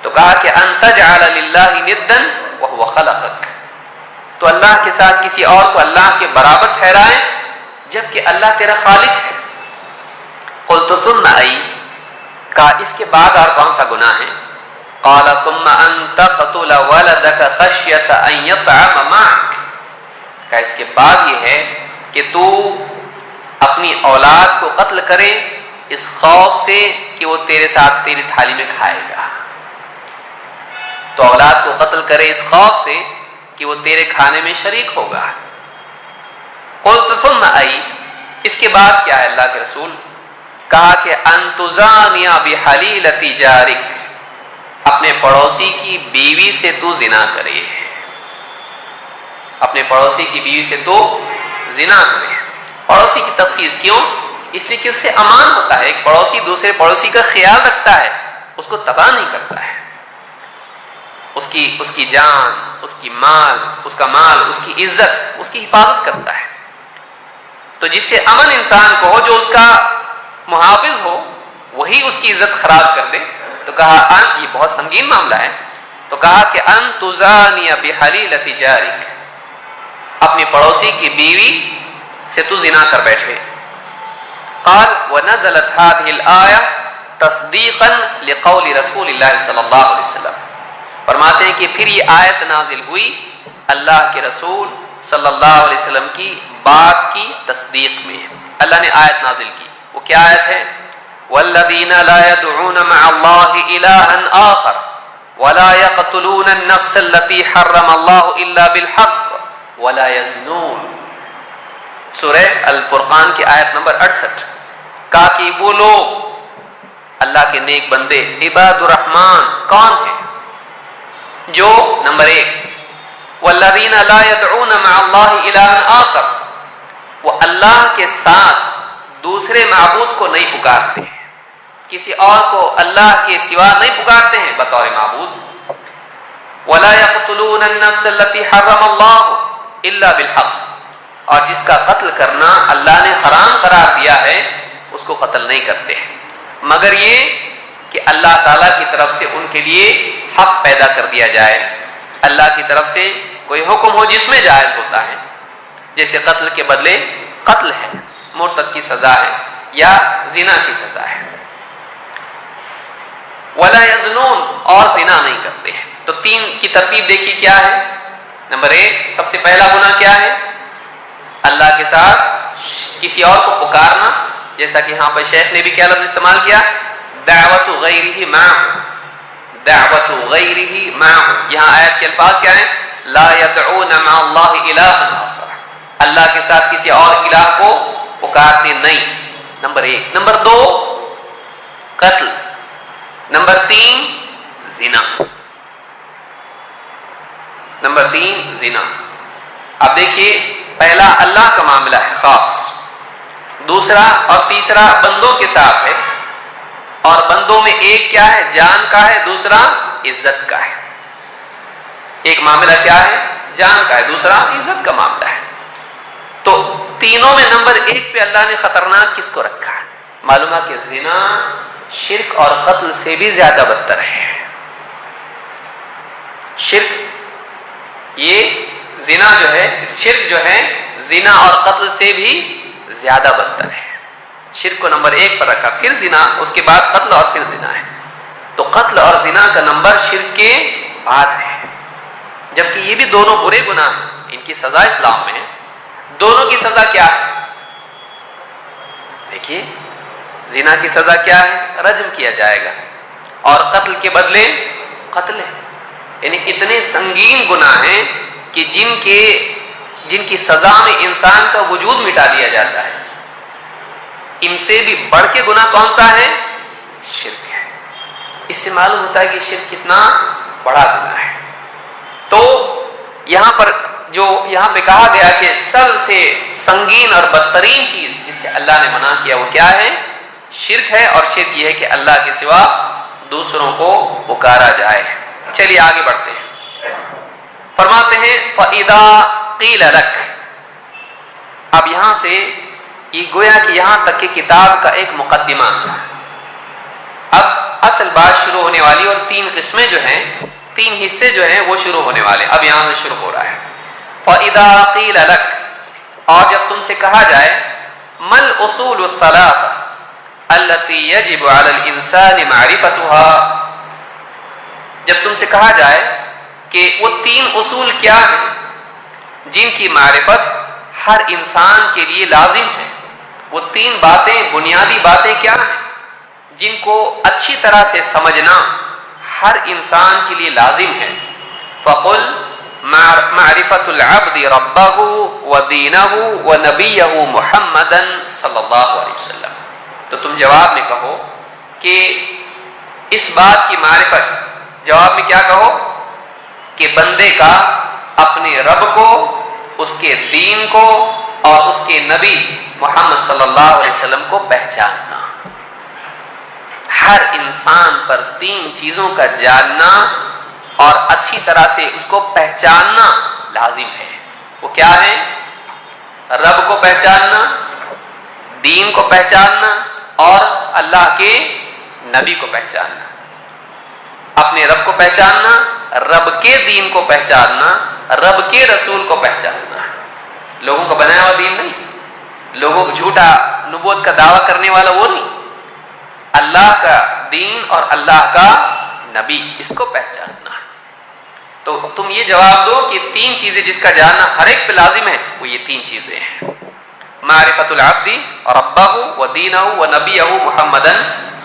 تو کہا کہ ان تجعل للہ ندا وهو خلقک، تو اللہ کے ساتھ کسی اور کو اللہ کے برابر ٹھہرائے جبکہ اللہ تیرا خالق ہے۔ قلت ثم ای، کہا اس کے بعد اور کون سا گناہ ہے؟ قال ثم ان تقتل ولدک خشیۃ ان یطعم معک، کہا اس کے بعد یہ ہے کہ تو اپنی اولاد کو قتل کرے اس خوف سے کہ وہ تیرے ساتھ تیری تھالی میں کھائے گا۔ تو اولاد کو قتل کرے اس خوف سے کہ وہ تیرے کھانے میں شریک ہوگا۔ قلت ثم ای، اس کے بعد کیا ہے اللہ کے رسول؟ کہا کہ ان تزانی بحلیلۃ جارک، اپنے پڑوسی کی بیوی سے تو زنا کرے، اپنے پڑوسی کی بیوی سے تو زنا کرے۔ پڑوسی کی تخصیص کیوں؟ اس لیے کہ اس سے امان ہوتا ہے، ایک پڑوسی دوسرے پڑوسی کا خیال رکھتا ہے، اس کو تباہ نہیں کرتا ہے، اس کی جان، اس کا مال، اس کی عزت، اس کی حفاظت کرتا ہے۔ تو جس سے امن انسان کو ہو، جو اس کا محافظ ہو، وہی اس کی عزت خراب کر دے، تو کہا یہ بہت سنگین معاملہ ہے، تو کہا کہ ان تزانی بحلیلۃ جارک، اپنی پڑوسی کی بیوی سے تو زنا کر بیٹھے۔ قال ونزلت هذه الآية تصدیقا لقول رسول اللہ صلی اللہ علیہ وسلم، فرماتے ہیں کہ پھر یہ آیت نازل ہوئی اللہ کے رسول صلی اللہ علیہ وسلم کی بات کی تصدیق میں۔ اللہ نے آیت نازل کی، وہ کیا آیت ہے؟ والذین لا يدعون مع اللہ الہا آخر ولا يقتلون النفس التي حرم اللہ الا بالحق ولا يزنون، سورہ الفرقان کی آیت نمبر 68۔ کہا کہ وہ لوگ اللہ کے نیک بندے عباد الرحمن کون ہیں؟ جو نمبر 1 والذین لا يدعون مع اللہ الہا آخر، وہ اللہ کے ساتھ دوسرے معبود کو نہیں پکارتے، کسی اور کو اللہ کے سوا نہیں پکارتے ہیں بطور معبود۔ ولا يقتلون النفس التي حرم اللہ الا بالحق، اور جس کا قتل کرنا اللہ نے حرام قرار دیا ہے اس کو قتل نہیں کرتے، مگر یہ کہ اللہ تعالیٰ کی طرف سے ان کے لیے حق پیدا کر دیا جائے، اللہ کی طرف سے کوئی حکم ہو جس میں جائز ہوتا ہے، جیسے قتل کے بدلے قتل ہے، مرتد کی سزا ہے، یا زنا کی سزا ہے۔ ولا یزنون، اور زنا نہیں کرتے ہیں۔ تو 3 کی ترتیب دیکھی کیا ہے؟ نمبر 1 سب سے پہلا گناہ کیا ہے؟ اللہ کے ساتھ کسی اور کو پکارنا، جیسا کہ یہاں پر شیخ نے بھی کیا لفظ استعمال کیا؟ دعوت غیرہ معہ، دعوت غیرہ معہ۔ یہاں آیت کے الفاظ کیا ہیں؟ لا يدعون مع اللہ الہا آخر، اللہ کے ساتھ کسی اور الہ کو پکارتے نہیں، نمبر 1۔ نمبر 2 قتل، نمبر 3 زنا، نمبر 3 زنا۔ اب دیکھیے، پہلا اللہ کا معاملہ ہے خاص، دوسرا اور تیسرا بندوں کے ساتھ ہے، اور بندوں میں ایک کیا ہے؟ جان کا ہے، دوسرا عزت کا ہے۔ ایک معاملہ کیا ہے؟ جان کا ہے، دوسرا عزت کا معاملہ ہے۔ تو تینوں میں نمبر 1 پہ اللہ نے خطرناک کس کو رکھا ہے؟ معلوم ہے کہ زنا شرک اور قتل سے بھی زیادہ بدتر ہے۔ شرک، یہ زنا جو ہے، شرک جو ہے زنا اور قتل سے بھی زیادہ بدتر ہے۔ شرک کو نمبر 1 پر رکھا، پھر زنا، اس کے بعد قتل اور پھر زنا ہے۔ تو قتل اور زنا کا نمبر شرک کے بعد ہے، جبکہ یہ بھی دونوں برے گناہ ہیں، ان کی سزا اسلام میں ہے۔ دونوں کی سزا کیا ہے؟ دیکھیے، زنا کی سزا کیا ہے؟ رجم کیا جائے گا، اور قتل کے بدلے قتل ہے۔ یعنی اتنے سنگین گناہ ہیں کہ جن کی سزا میں انسان کا وجود مٹا دیا جاتا ہے۔ ان سے بھی بڑھ کے گناہ کون سا ہے؟ شرک ہے۔ اس سے معلوم ہوتا ہے کہ شرک کتنا بڑا گناہ ہے۔ تو یہاں پہ کہا گیا کہ سب سے سنگین اور بدترین چیز جس سے اللہ نے منع کیا وہ کیا ہے؟ شرک ہے، اور شرک یہ ہے کہ اللہ کے سوا دوسروں کو پکارا جائے۔ چلیے آگے بڑھتے ہیں۔ فرماتے ہیں فَإِذَا قِيلَ لَكَ، اب یہاں سے یہ گویا کہ یہاں تک کہ کتاب کا ایک مقدمہ تھا، اب اصل بات شروع ہونے والی، اور 3 قسمیں جو ہیں، 3 حصے جو ہیں وہ شروع ہونے والے، اب یہاں سے شروع ہو رہا ہے۔ فَإِذَا قِيلَ لَكَ، اور جب تم سے کہا جائے، مَا الْأُصُولُ الثَّلَاثَةُ الَّتِي يَجِبُ عَلَى الْإِنسَانِ مَعْرِفَتُهَا، جب تم سے کہا جائے کہ وہ 3 اصول کیا ہیں جن کی معرفت ہر انسان کے لیے لازم ہے، وہ 3 باتیں، بنیادی باتیں کیا ہیں جن کو اچھی طرح سے سمجھنا ہر انسان کے لیے لازم ہے۔ فَقُلْ، معرفت العبد ربہ و دینہ و نبیہ محمدا صلی اللہ علیہ وسلم. تو تم جواب میں کہو کہ اس بات کی معرفت، جواب میں کیا کہو کہ بندے کا اپنے رب کو، اس کے دین کو اور اس کے نبی محمد صلی اللہ علیہ وسلم کو پہچاننا. ہر انسان پر تین چیزوں کا جاننا اور اچھی طرح سے اس کو پہچاننا لازم ہے. وہ کیا ہے؟ رب کو پہچاننا، دین کو پہچاننا اور اللہ کے نبی کو پہچاننا. اپنے رب کو پہچاننا، رب کے دین کو پہچاننا، رب کے رسول کو پہچاننا. لوگوں کا بنایا ہوا دین نہیں، لوگوں کو جھوٹا نبوت کا دعویٰ کرنے والا وہ نہیں، اللہ کا دین اور اللہ کا نبی، اس کو پہچاننا. تو تم یہ جواب دو کہ تین چیزیں جس کا جاننا ہر ایک پہ لازم ہے، وہ یہ تین چیزیں ہیں: معرفت العبد ربہ و دینہ و نبیہ محمدا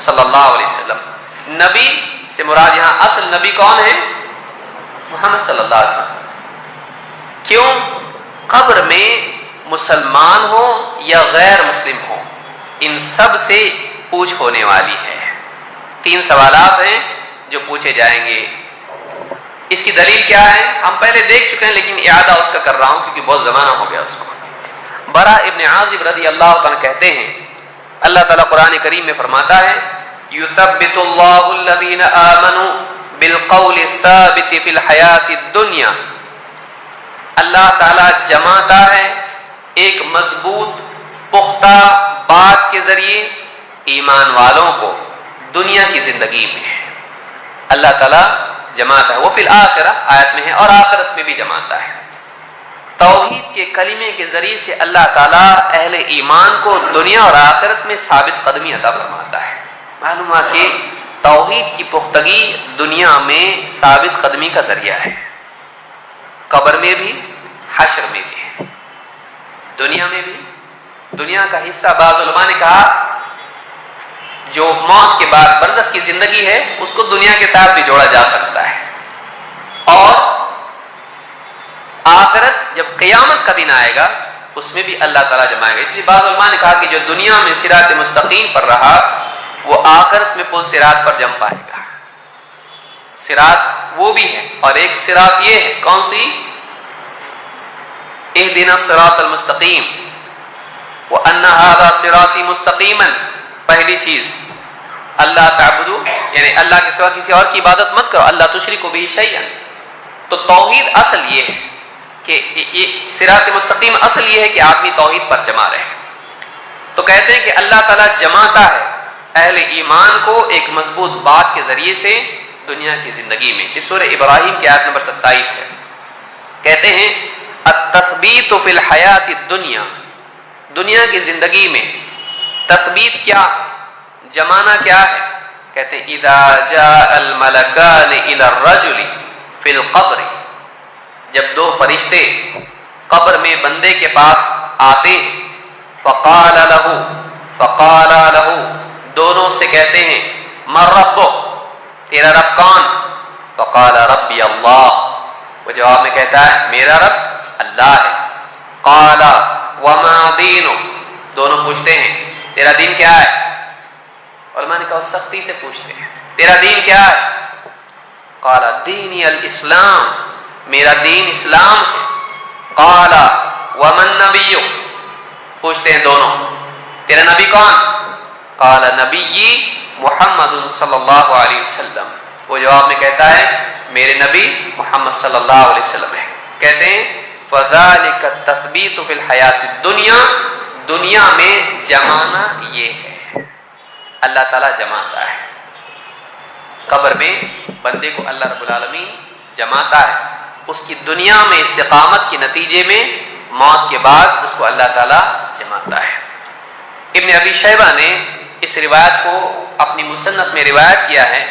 صلی اللہ علیہ وسلم. نبی سے مراد یہاں اصل نبی کون ہے؟ محمد صلی اللہ علیہ وسلم. کیوں؟ قبر میں مسلمان ہو یا غیر مسلم ہو، ان سب سے پوچھ ہونے والی ہے. تین سوالات ہیں جو پوچھے جائیں گے. اس کی دلیل کیا ہے؟ ہم پہلے دیکھ چکے ہیں لیکن اعادہ اس کا کر رہا ہوں کیونکہ بہت زمانہ ہو گیا اس کو. برا ابن عازب رضی اللہ عنہ کہتے ہیں، اللہ تعالیٰ قرآن کریم میں فرماتا ہے: یثبت اللہ الذین آمنوا بالقول الثابت فی الحیات الدنیا. اللہ تعالیٰ جماتا ہے ایک مضبوط پختہ بات کے ذریعے ایمان والوں کو دنیا کی زندگی میں. اللہ تعالیٰ جماتا ہے. وہ فی الآخرہ آیت میں ہے اور آخرت میں بھی جماتا ہے. توحید کے کلمے کے ذریعے سے اللہ تعالیٰ اہل ایمان کو دنیا اور آخرت میں ثابت قدمی عطا فرماتا ہے. معلوم ہے کہ توحید کی پختگی دنیا میں ثابت قدمی کا ذریعہ ہے، قبر میں بھی، حشر میں بھی. دنیا میں بھی، دنیا کا حصہ بعض علماء نے کہا جو موت کے بعد برزخ کی زندگی ہے اس کو دنیا کے ساتھ بھی جوڑا جا سکتا ہے. اور آخرت جب قیامت کا دن آئے گا اس میں بھی اللہ تعالیٰ جمائے گا. اس لیے بعض علماء نے کہا کہ جو دنیا میں صراط مستقیم پر رہا وہ آخرت میں پل صراط پر جم پائے گا. صراط وہ بھی ہے اور ایک صراط یہ ہے، کون سی؟ اہدنا الصراط المستقیم وان ھذا صراطی مستقیما. پہلی چیز اللہ تعبدو، یعنی اللہ کے سوا کسی اور کی عبادت مت کرو، اللہ تشرکوا بہ شیئا. تو توحید اصل یہ ہے کہ یہ صراط مستقیم اصل یہ ہے کہ آدمی توحید پر جمع رہے. تو کہتے ہیں کہ اللہ تعالیٰ جماتا ہے اہل ایمان کو ایک مضبوط بات کے ذریعے سے دنیا کی زندگی میں. اس سورہ ابراہیم کی آیت نمبر 27 ہے. کہتے ہیں التثبیت فی الحیات الدنیا. دنیا کی زندگی میں تثبیت کیا ہے، جمانا کیا ہے؟ کہتے ہیں اذا جاء الملکان الی الرجل فی القبر. جب دو فرشتے قبر میں بندے کے پاس آتے ہیں، فقال له، دونوں سے کہتے ہیں من ربک، تیرا رب کون؟ فقال ربی اللہ. وہ جواب میں کہتا ہے میرا رب اللہ ہے. قال وما دینک، دونوں پوچھتے ہیں تیرا دین کیا ہے؟ علماء نے کہا سختی سے پوچھتے ہیں تیرا دین کیا ہے؟ قال دینی الاسلام، میرا دین اسلام ہے. قال ومن نبیک، پوچھتے ہیں دونوں تیرا نبی کون؟ قال نبی محمد صلی اللہ علیہ وسلم. وہ جواب میں کہتا ہے میرے نبی محمد صلی اللہ علیہ وسلم ہے. کہتے ہیں فذلک التثبیت فی الحیات الدنیا. دنیا میں جمانا یہ ہے، اللہ تعالیٰ جماتا ہے. قبر میں بندے کو اللہ رب العالمین جماتا ہے. اس کی دنیا میں استقامت کے نتیجے میں موت کے بعد اس کو اللہ تعالیٰ جماتا ہے. ابن ابی شیبہ نے اس روایت کو اپنی مصنف میں روایت کیا ہے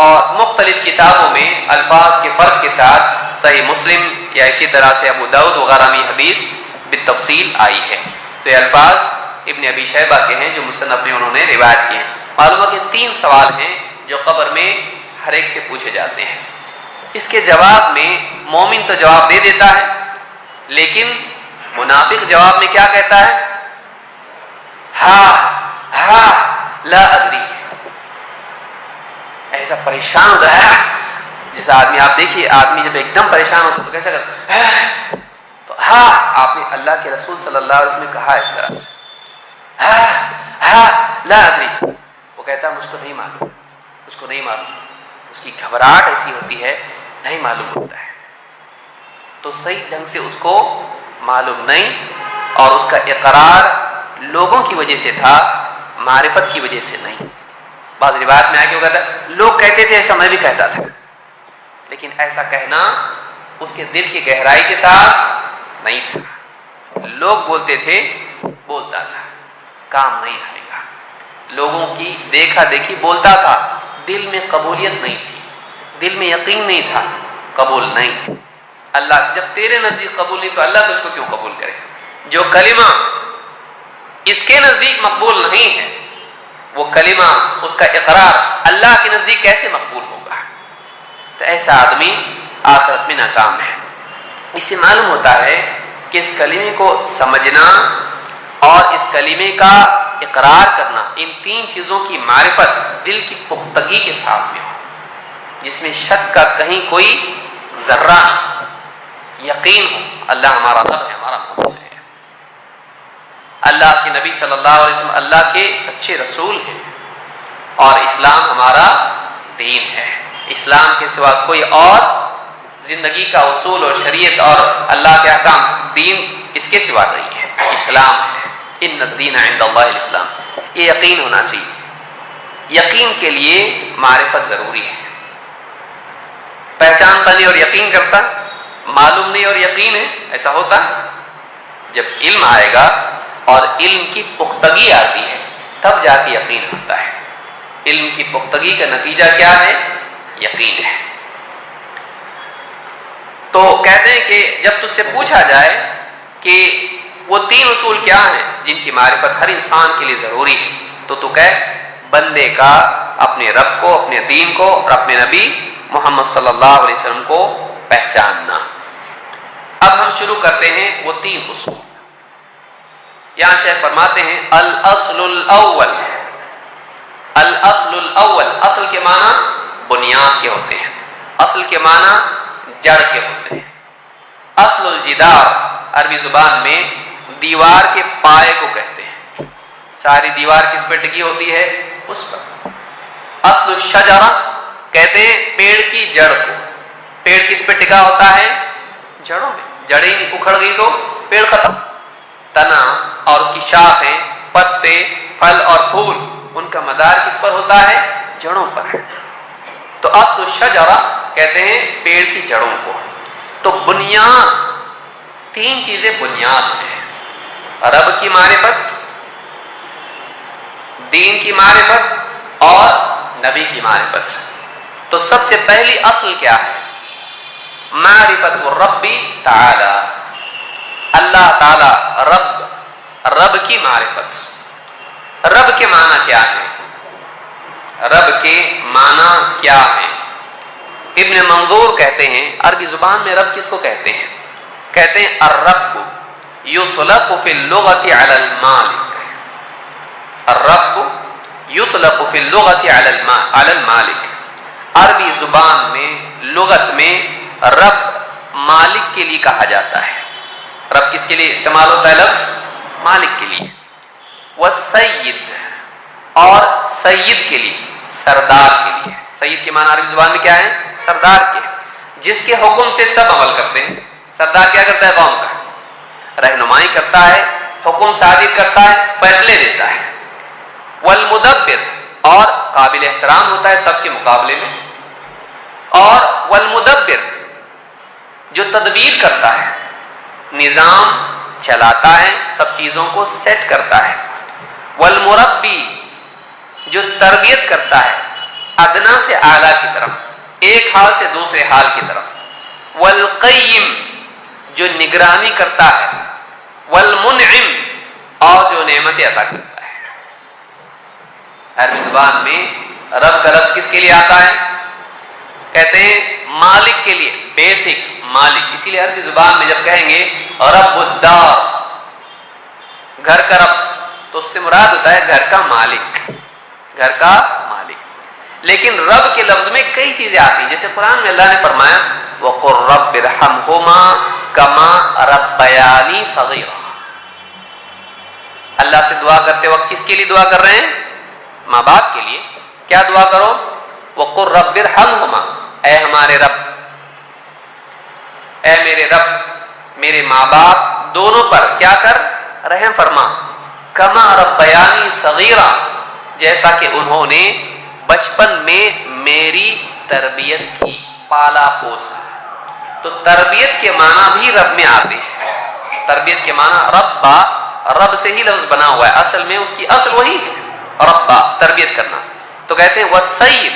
اور مختلف کتابوں میں الفاظ کے فرق کے ساتھ صحیح مسلم یا اسی طرح سے ابو داؤد وغیرہ میں حدیث بالتفصیل آئی ہے. تو یہ الفاظ ابن ابی شیبہ کے ہیں جو مصنف میں انہوں نے روایت کیے ہیں. معلوم ہے کہ 3 سوال ہیں جو قبر میں ہر ایک سے پوچھے جاتے ہیں. اس کے جواب میں مومن تو جواب دے دیتا ہے، لیکن منافق جواب میں کیا کہتا ہے؟ ہاں لا ادری، ایسا پریشان ہوتا ہے جیسا آدمی، آپ دیکھیے آدمی جب ایک دم پریشان ہوتا تو کیسا کرتا ہے؟ تو آپ نے اللہ کے رسول صلی اللہ علیہ وسلم نے کہا اس طرح سے لا ادری، وہ کہتا ہے مجھ کو نہیں معلوم، مجھ کو نہیں معلوم، اس کی گھبراہٹ ایسی ہوتی ہے نہیں معلوم ہوتا ہے، تو صحیح ڈھنگ سے اس کو معلوم نہیں، اور اس کا اقرار لوگوں کی وجہ سے تھا، معرفت کی وجہ سے نہیں۔ بعض روایت میں آگے وہ کہتا ہے لوگ کہتے تھے ایسا میں بھی کہتا تھا، لیکن ایسا کہنا اس کے دل کی گہرائی کے ساتھ نہیں تھا، لوگ بولتے تھے بولتا تھا، کام نہیں آئے گا، لوگوں کی دیکھا دیکھی بولتا تھا، دل میں قبولیت نہیں تھی، دل میں یقین نہیں تھا، قبول نہیں۔ اللہ جب تیرے نزدیک قبول نہیں تو اللہ تجھ کو کیوں قبول کرے؟ جو کلمہ اس کے نزدیک مقبول نہیں ہے، وہ کلمہ اس کا اقرار اللہ کے نزدیک کیسے مقبول ہوگا؟ تو ایسا آدمی آخرت میں ناکام ہے۔ اس سے معلوم ہوتا ہے کہ اس کلمے کو سمجھنا اور اس کلمے کا اقرار کرنا، ان تین چیزوں کی معرفت دل کی پختگی کے ساتھ میں ہو، جس میں شک کا کہیں کوئی ذرہ یقین ہو، اللہ ہمارا رب ہے، ہمارا معبود ہے، اللہ کے نبی صلی اللہ علیہ وسلم اللہ کے سچے رسول ہیں، اور اسلام ہمارا دین ہے، اسلام کے سوا کوئی اور زندگی کا اصول اور شریعت اور اللہ کے احکام، دین اس کے سوا نہیں ہے، اسلام ہے۔ ان الدین عند اللہ الاسلام، یہ یقین ہونا چاہیے۔ یقین کے لیے معرفت ضروری ہے۔ پہچانتا نہیں اور یقین کرتا، معلوم نہیں اور یقین ہے، ایسا ہوتا ہے؟ جب علم آئے گا اور علم کی پختگی آتی ہے تب جا کے یقین ہوتا ہے۔ علم کی پختگی کا نتیجہ کیا ہے؟ یقین ہے۔ تو کہتے ہیں کہ جب تجھ سے پوچھا جائے کہ وہ تین اصول کیا ہیں جن کی معرفت ہر انسان کے لیے ضروری ہے، تو کہہ بندے کا اپنے رب کو، اپنے دین کو اور اپنے نبی محمد صلی اللہ علیہ وسلم کو پہچاننا۔ اب ہم شروع کرتے ہیں وہ تین اصول۔ یہاں شیخ فرماتے ہیں الاصل الاول، الاصل الاول، اصل کے معنی بنیاد کے ہوتے ہیں، اصل کے معنی جڑ کے ہوتے ہیں۔ اصل الجدار عربی زبان میں دیوار کے پائے کو کہتے ہیں، ساری دیوار کس پہ ٹکی ہوتی ہے؟ اس پر۔ اصل الشجرہ کہتے ہیں پیڑ کی جڑ کو، پیڑ کس پہ ٹکا ہوتا ہے؟ جڑوں میں، جڑیں اکھڑ گئی تو پیڑ ختم۔ تنا اور اس کی شاخیں، پتے، پھل اور پھول، ان کا مدار کس پر ہوتا ہے؟ جڑوں پر ہے۔ تو اصل الشجرہ کہتے ہیں پیڑ کی جڑوں کو۔ تو بنیاد، تین چیزیں بنیاد ہیں، رب کی معرفت، دین کی معرفت اور نبی کی معرفت۔ تو سب سے پہلی اصل کیا ہے؟ معرفت الرب تعالی، اللہ تعالی رب کی معرفت۔ رب کے معنی کیا ہے؟ رب کے معنی کیا ہے؟ ابن منظور کہتے ہیں عربی زبان میں رب کس کو کہتے ہیں؟ کہتے ہیں الرب یطلق فی اللغۃ علی المالک، الرب یطلق فی اللغۃ علی المالک، عربی زبان میں، لغت میں رب مالک کے لیے کہا جاتا ہے۔ رب کس کے لیے استعمال ہوتا ہے لفظ؟ مالک کے لیے۔ والسید، اور سید کے لیے، سردار کے لیے۔ سید کے معنی عربی زبان میں کیا ہے؟ سردار کے، جس کے حکم سے سب عمل کرتے ہیں۔ سردار کیا کرتا ہے؟ قوم کا رہنمائی کرتا ہے، حکم صادر کرتا ہے، فیصلے دیتا ہے۔ والمدبر، اور قابل احترام ہوتا ہے سب کے مقابلے میں۔ اور والمدبر، جو تدبیر کرتا ہے، نظام چلاتا ہے، سب چیزوں کو سیٹ کرتا ہے۔ والمربی، جو تربیت کرتا ہے ادنا سے اعلیٰ کی طرف، ایک حال سے دوسرے حال کی طرف۔ والقیم، جو نگرانی کرتا ہے۔ والمنعم، اور جو نعمتیں عطا کرتا ہے۔ عربی زبان میں رب کا لفظ کس کے لیے آتا ہے؟ کہتے ہیں مالک کے لیے بیسک مالک، اسی لیے عربی زبان میں جب کہیں گے رب الدار، گھر کا رب، تو اس سے مراد ہوتا ہے گھر کا مالک، گھر کا مالک۔ لیکن رب کے لفظ میں کئی چیزیں آتی ہیں، جیسے قرآن میں اللہ نے فرمایا وَقُلْ رَبِّ ارْحَمْهُمَا كَمَا رَبَّيَانِي صَغِيرًا۔ اللہ سے دعا کرتے وقت کس کے لیے دعا کر رہے ہیں؟ ماں باپ کے لیے۔ کیا دعا کرو؟ وَقُلْ رَبِّ ارْحَمْهُمَا، اے ہمارے رب، اے میرے رب، میرے ماں باپ دونوں پر کیا کر؟ رحم فرما، کما ربیانی صغیرا، جیسا کہ انہوں نے بچپن میں میری تربیت کی، پالا پوسا۔ تو تربیت کے معنی بھی رب میں آتے ہیں، تربیت کے معنی ربا، رب سے ہی لفظ بنا ہوا ہے، اصل میں اس کی اصل وہی ہے، ربا تربیت کرنا۔ تو کہتے ہیں والسید،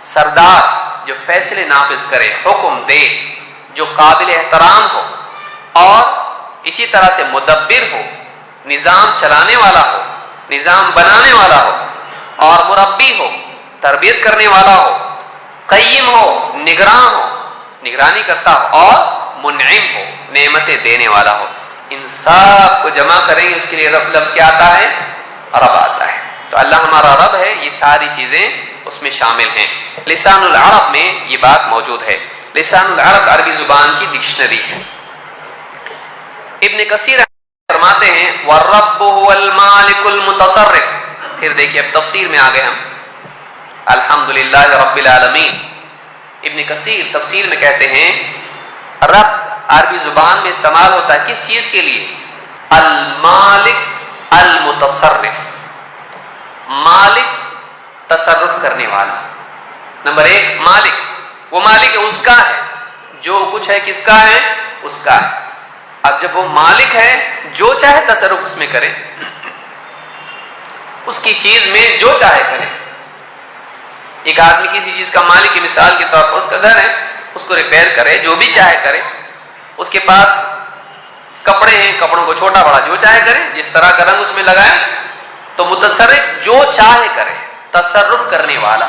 سردار جو فیصلے نافذ کرے، حکم دے، جو قابل احترام ہو، اور اسی طرح سے مدبر ہو، نظام چلانے والا ہو، نظام بنانے والا ہو، اور مربی ہو، تربیت کرنے والا ہو، قیم ہو، نگراں ہو، نگرانی کرتا ہو، اور منعم ہو، نعمتیں دینے والا ہو۔ ان سب کو جمع کریں گے، اس کے لیے رب لفظ کیا آتا ہے؟ رب آتا ہے۔ تو اللہ ہمارا رب ہے، یہ ساری چیزیں اس میں شامل ہیں۔ لسان العرب میں یہ بات موجود ہے، لسان العرب عربی زبان کی ڈکشنری ہے۔ ابن کثیر فرماتے ہیں وَالرَّبُّ هُوَ الْمَالِكُ الْمُتَصَرِّفُ۔ پھر دیکھیے اب تفسیر میں آگئے ہم، الحمدللہ رب العالمین۔ ابن کثیر تفسیر میں کہتے ہیں رب عربی زبان میں استعمال ہوتا ہے کس چیز کے لیے؟ المالک المتصرف، مالک تصرف کرنے والا۔ نمبر ایک مالک، وہ مالک ہے، اس کا ہے، جو کچھ ہے کس کا ہے؟ اس کا ہے۔ اب جب وہ مالک ہے، جو چاہے تصرف اس میں کرے، اس کی چیز میں جو چاہے کرے۔ ایک آدمی کسی چیز کا مالک ہے، مثال کے طور پر اس کا گھر ہے، اس کو ریپیئر کرے، جو بھی چاہے کرے۔ اس کے پاس کپڑے ہیں، کپڑوں کو چھوٹا بڑا جو چاہے کرے، جس طرح کا رنگ اس میں لگائے۔ تو متصرف جو چاہے کرے، تصرف کرنے والا،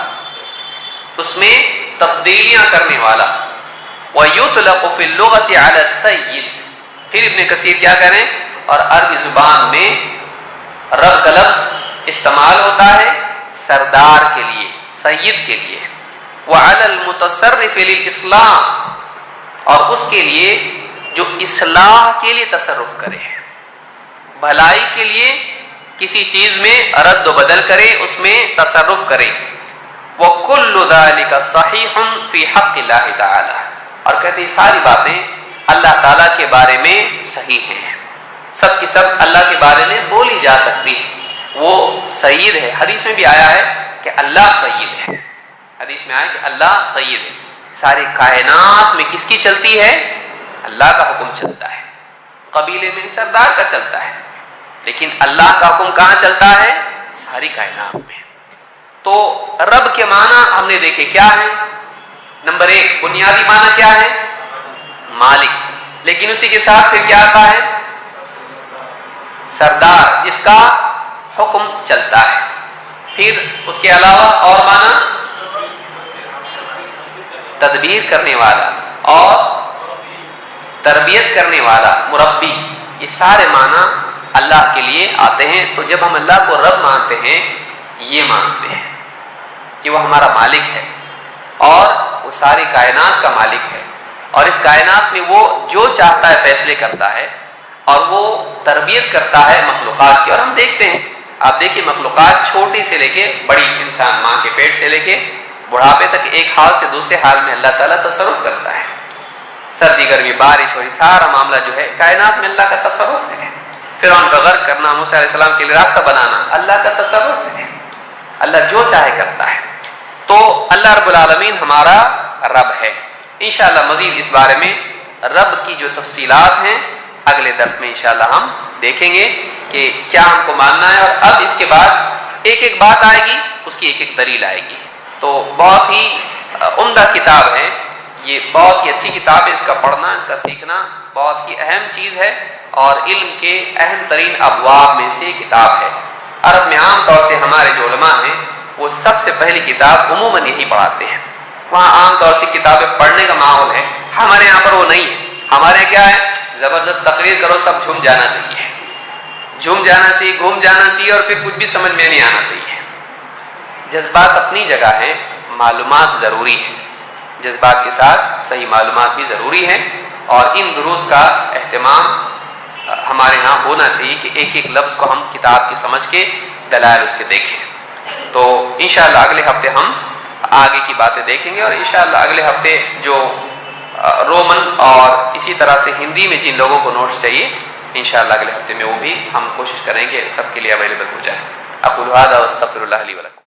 اس میں تبدیلیاں کرنے والا۔ وَيُطْلَقُ فِي اللُّغَةِ عَلَى السَّيِّدِ۔ پھر ابن کثیر کیا کریں، اور عربی زبان میں رب کا لفظ استعمال ہوتا ہے سردار کے لیے، سید کے لیے۔ وَعَلَى الْمُتَصَرِّفِ لِلْإِصْلَاحِ، اور اس کے لیے جو اصلاح کے لیے تصرف کرے، بھلائی کے لیے کسی چیز میں رد و بدل کرے، اس میں تصرف کرے۔ وَكُلُّ ذَلِكَ صَحِيحٌ فِي حَقِّ اللَّهِ تَعَالَى۔ اور کہتے ہیں ساری باتیں اللہ تعالیٰ کے بارے میں صحیح ہیں، سب کی سب اللہ کے بارے میں بولی جا سکتی ہے۔ وہ سید ہے، حدیث میں بھی آیا ہے کہ اللہ سید ہے، حدیث میں آیا کہ اللہ سید ہے۔ ساری کائنات میں کس کی چلتی ہے؟ اللہ کا حکم چلتا ہے۔ قبیلے میں سردار کا چلتا ہے، لیکن اللہ کا حکم کہاں چلتا ہے؟ ساری کائنات میں۔ تو رب کے معنی ہم نے دیکھے کیا ہے؟ نمبر ایک بنیادی معنی کیا ہے؟ مالک، لیکن اسی کے ساتھ پھر کیا آتا ہے؟ سردار، جس کا حکم چلتا ہے۔ پھر اس کے علاوہ اور معنی تدبیر کرنے والا اور تربیت کرنے والا، مربی، یہ سارے معنی اللہ کے لیے آتے ہیں۔ تو جب ہم اللہ کو رب مانتے ہیں، یہ مانتے ہیں کہ وہ ہمارا مالک ہے، اور وہ ساری کائنات کا مالک ہے، اور اس کائنات میں وہ جو چاہتا ہے فیصلے کرتا ہے، اور وہ تربیت کرتا ہے مخلوقات کی۔ اور ہم دیکھتے ہیں، آپ دیکھیں مخلوقات چھوٹی سے لے کے بڑی، انسان ماں کے پیٹ سے لے کے بڑھاپے تک ایک حال سے دوسرے حال میں اللہ تعالیٰ تصرف کرتا ہے۔ سردی گرمی بارش ہو، سارا معاملہ جو ہے کائنات میں اللہ کا تصرف ہے۔ فرعون کا غرق کرنا، موسیٰ علیہ السلام کے لیے راستہ بنانا، اللہ کا تصرف ہے، اللہ جو چاہے کرتا ہے۔ تو اللہ رب العالمین ہمارا رب ہے۔ انشاءاللہ مزید اس بارے میں رب کی جو تفصیلات ہیں اگلے درس میں انشاءاللہ ہم دیکھیں گے کہ کیا ہم کو ماننا ہے۔ اور اب اس کے بعد ایک ایک بات آئے گی، اس کی ایک ایک دلیل آئے گی۔ تو بہت ہی عمدہ کتاب ہے یہ، بہت ہی اچھی کتاب ہے، اس کا پڑھنا، اس کا سیکھنا بہت ہی اہم چیز ہے، اور علم کے اہم ترین ابواب میں سے کتاب ہے۔ عرب میں عام طور سے ہمارے جو علماء ہیں وہ سب سے پہلی کتاب عموماً یہی پڑھاتے ہیں۔ وہاں عام طور سے کتابیں پڑھنے کا ماحول ہے. ہمارے یہاں پر وہ نہیں ہے. ہمارے کیا ہے, زبردست تقریر کرو, سب جھوم جانا چاہیے, جھوم جانا چاہیے, گھوم جانا چاہیے, اور پھر کچھ بھی سمجھ میں نہیں آنا چاہیے. جذبات اپنی جگہ ہیں, معلومات ضروری ہے, جذبات کے ساتھ صحیح معلومات بھی ضروری ہیں, اور ان دروس کا اہتمام ہمارے ہاں ہونا چاہیے کہ ایک ایک لفظ کو ہم کتاب کی سمجھ کے دلائل اس کے دیکھیں. تو انشاءاللہ اگلے ہفتے ہم آگے کی باتیں دیکھیں گے, اور انشاءاللہ اگلے ہفتے جو رومن اور اسی طرح سے ہندی میں جن لوگوں کو نوٹس چاہیے, انشاءاللہ اگلے ہفتے میں وہ بھی ہم کوشش کریں کہ سب کے لیے اویلیبل ہو جائے. اقول هذا واستغفر الله لي ولكم.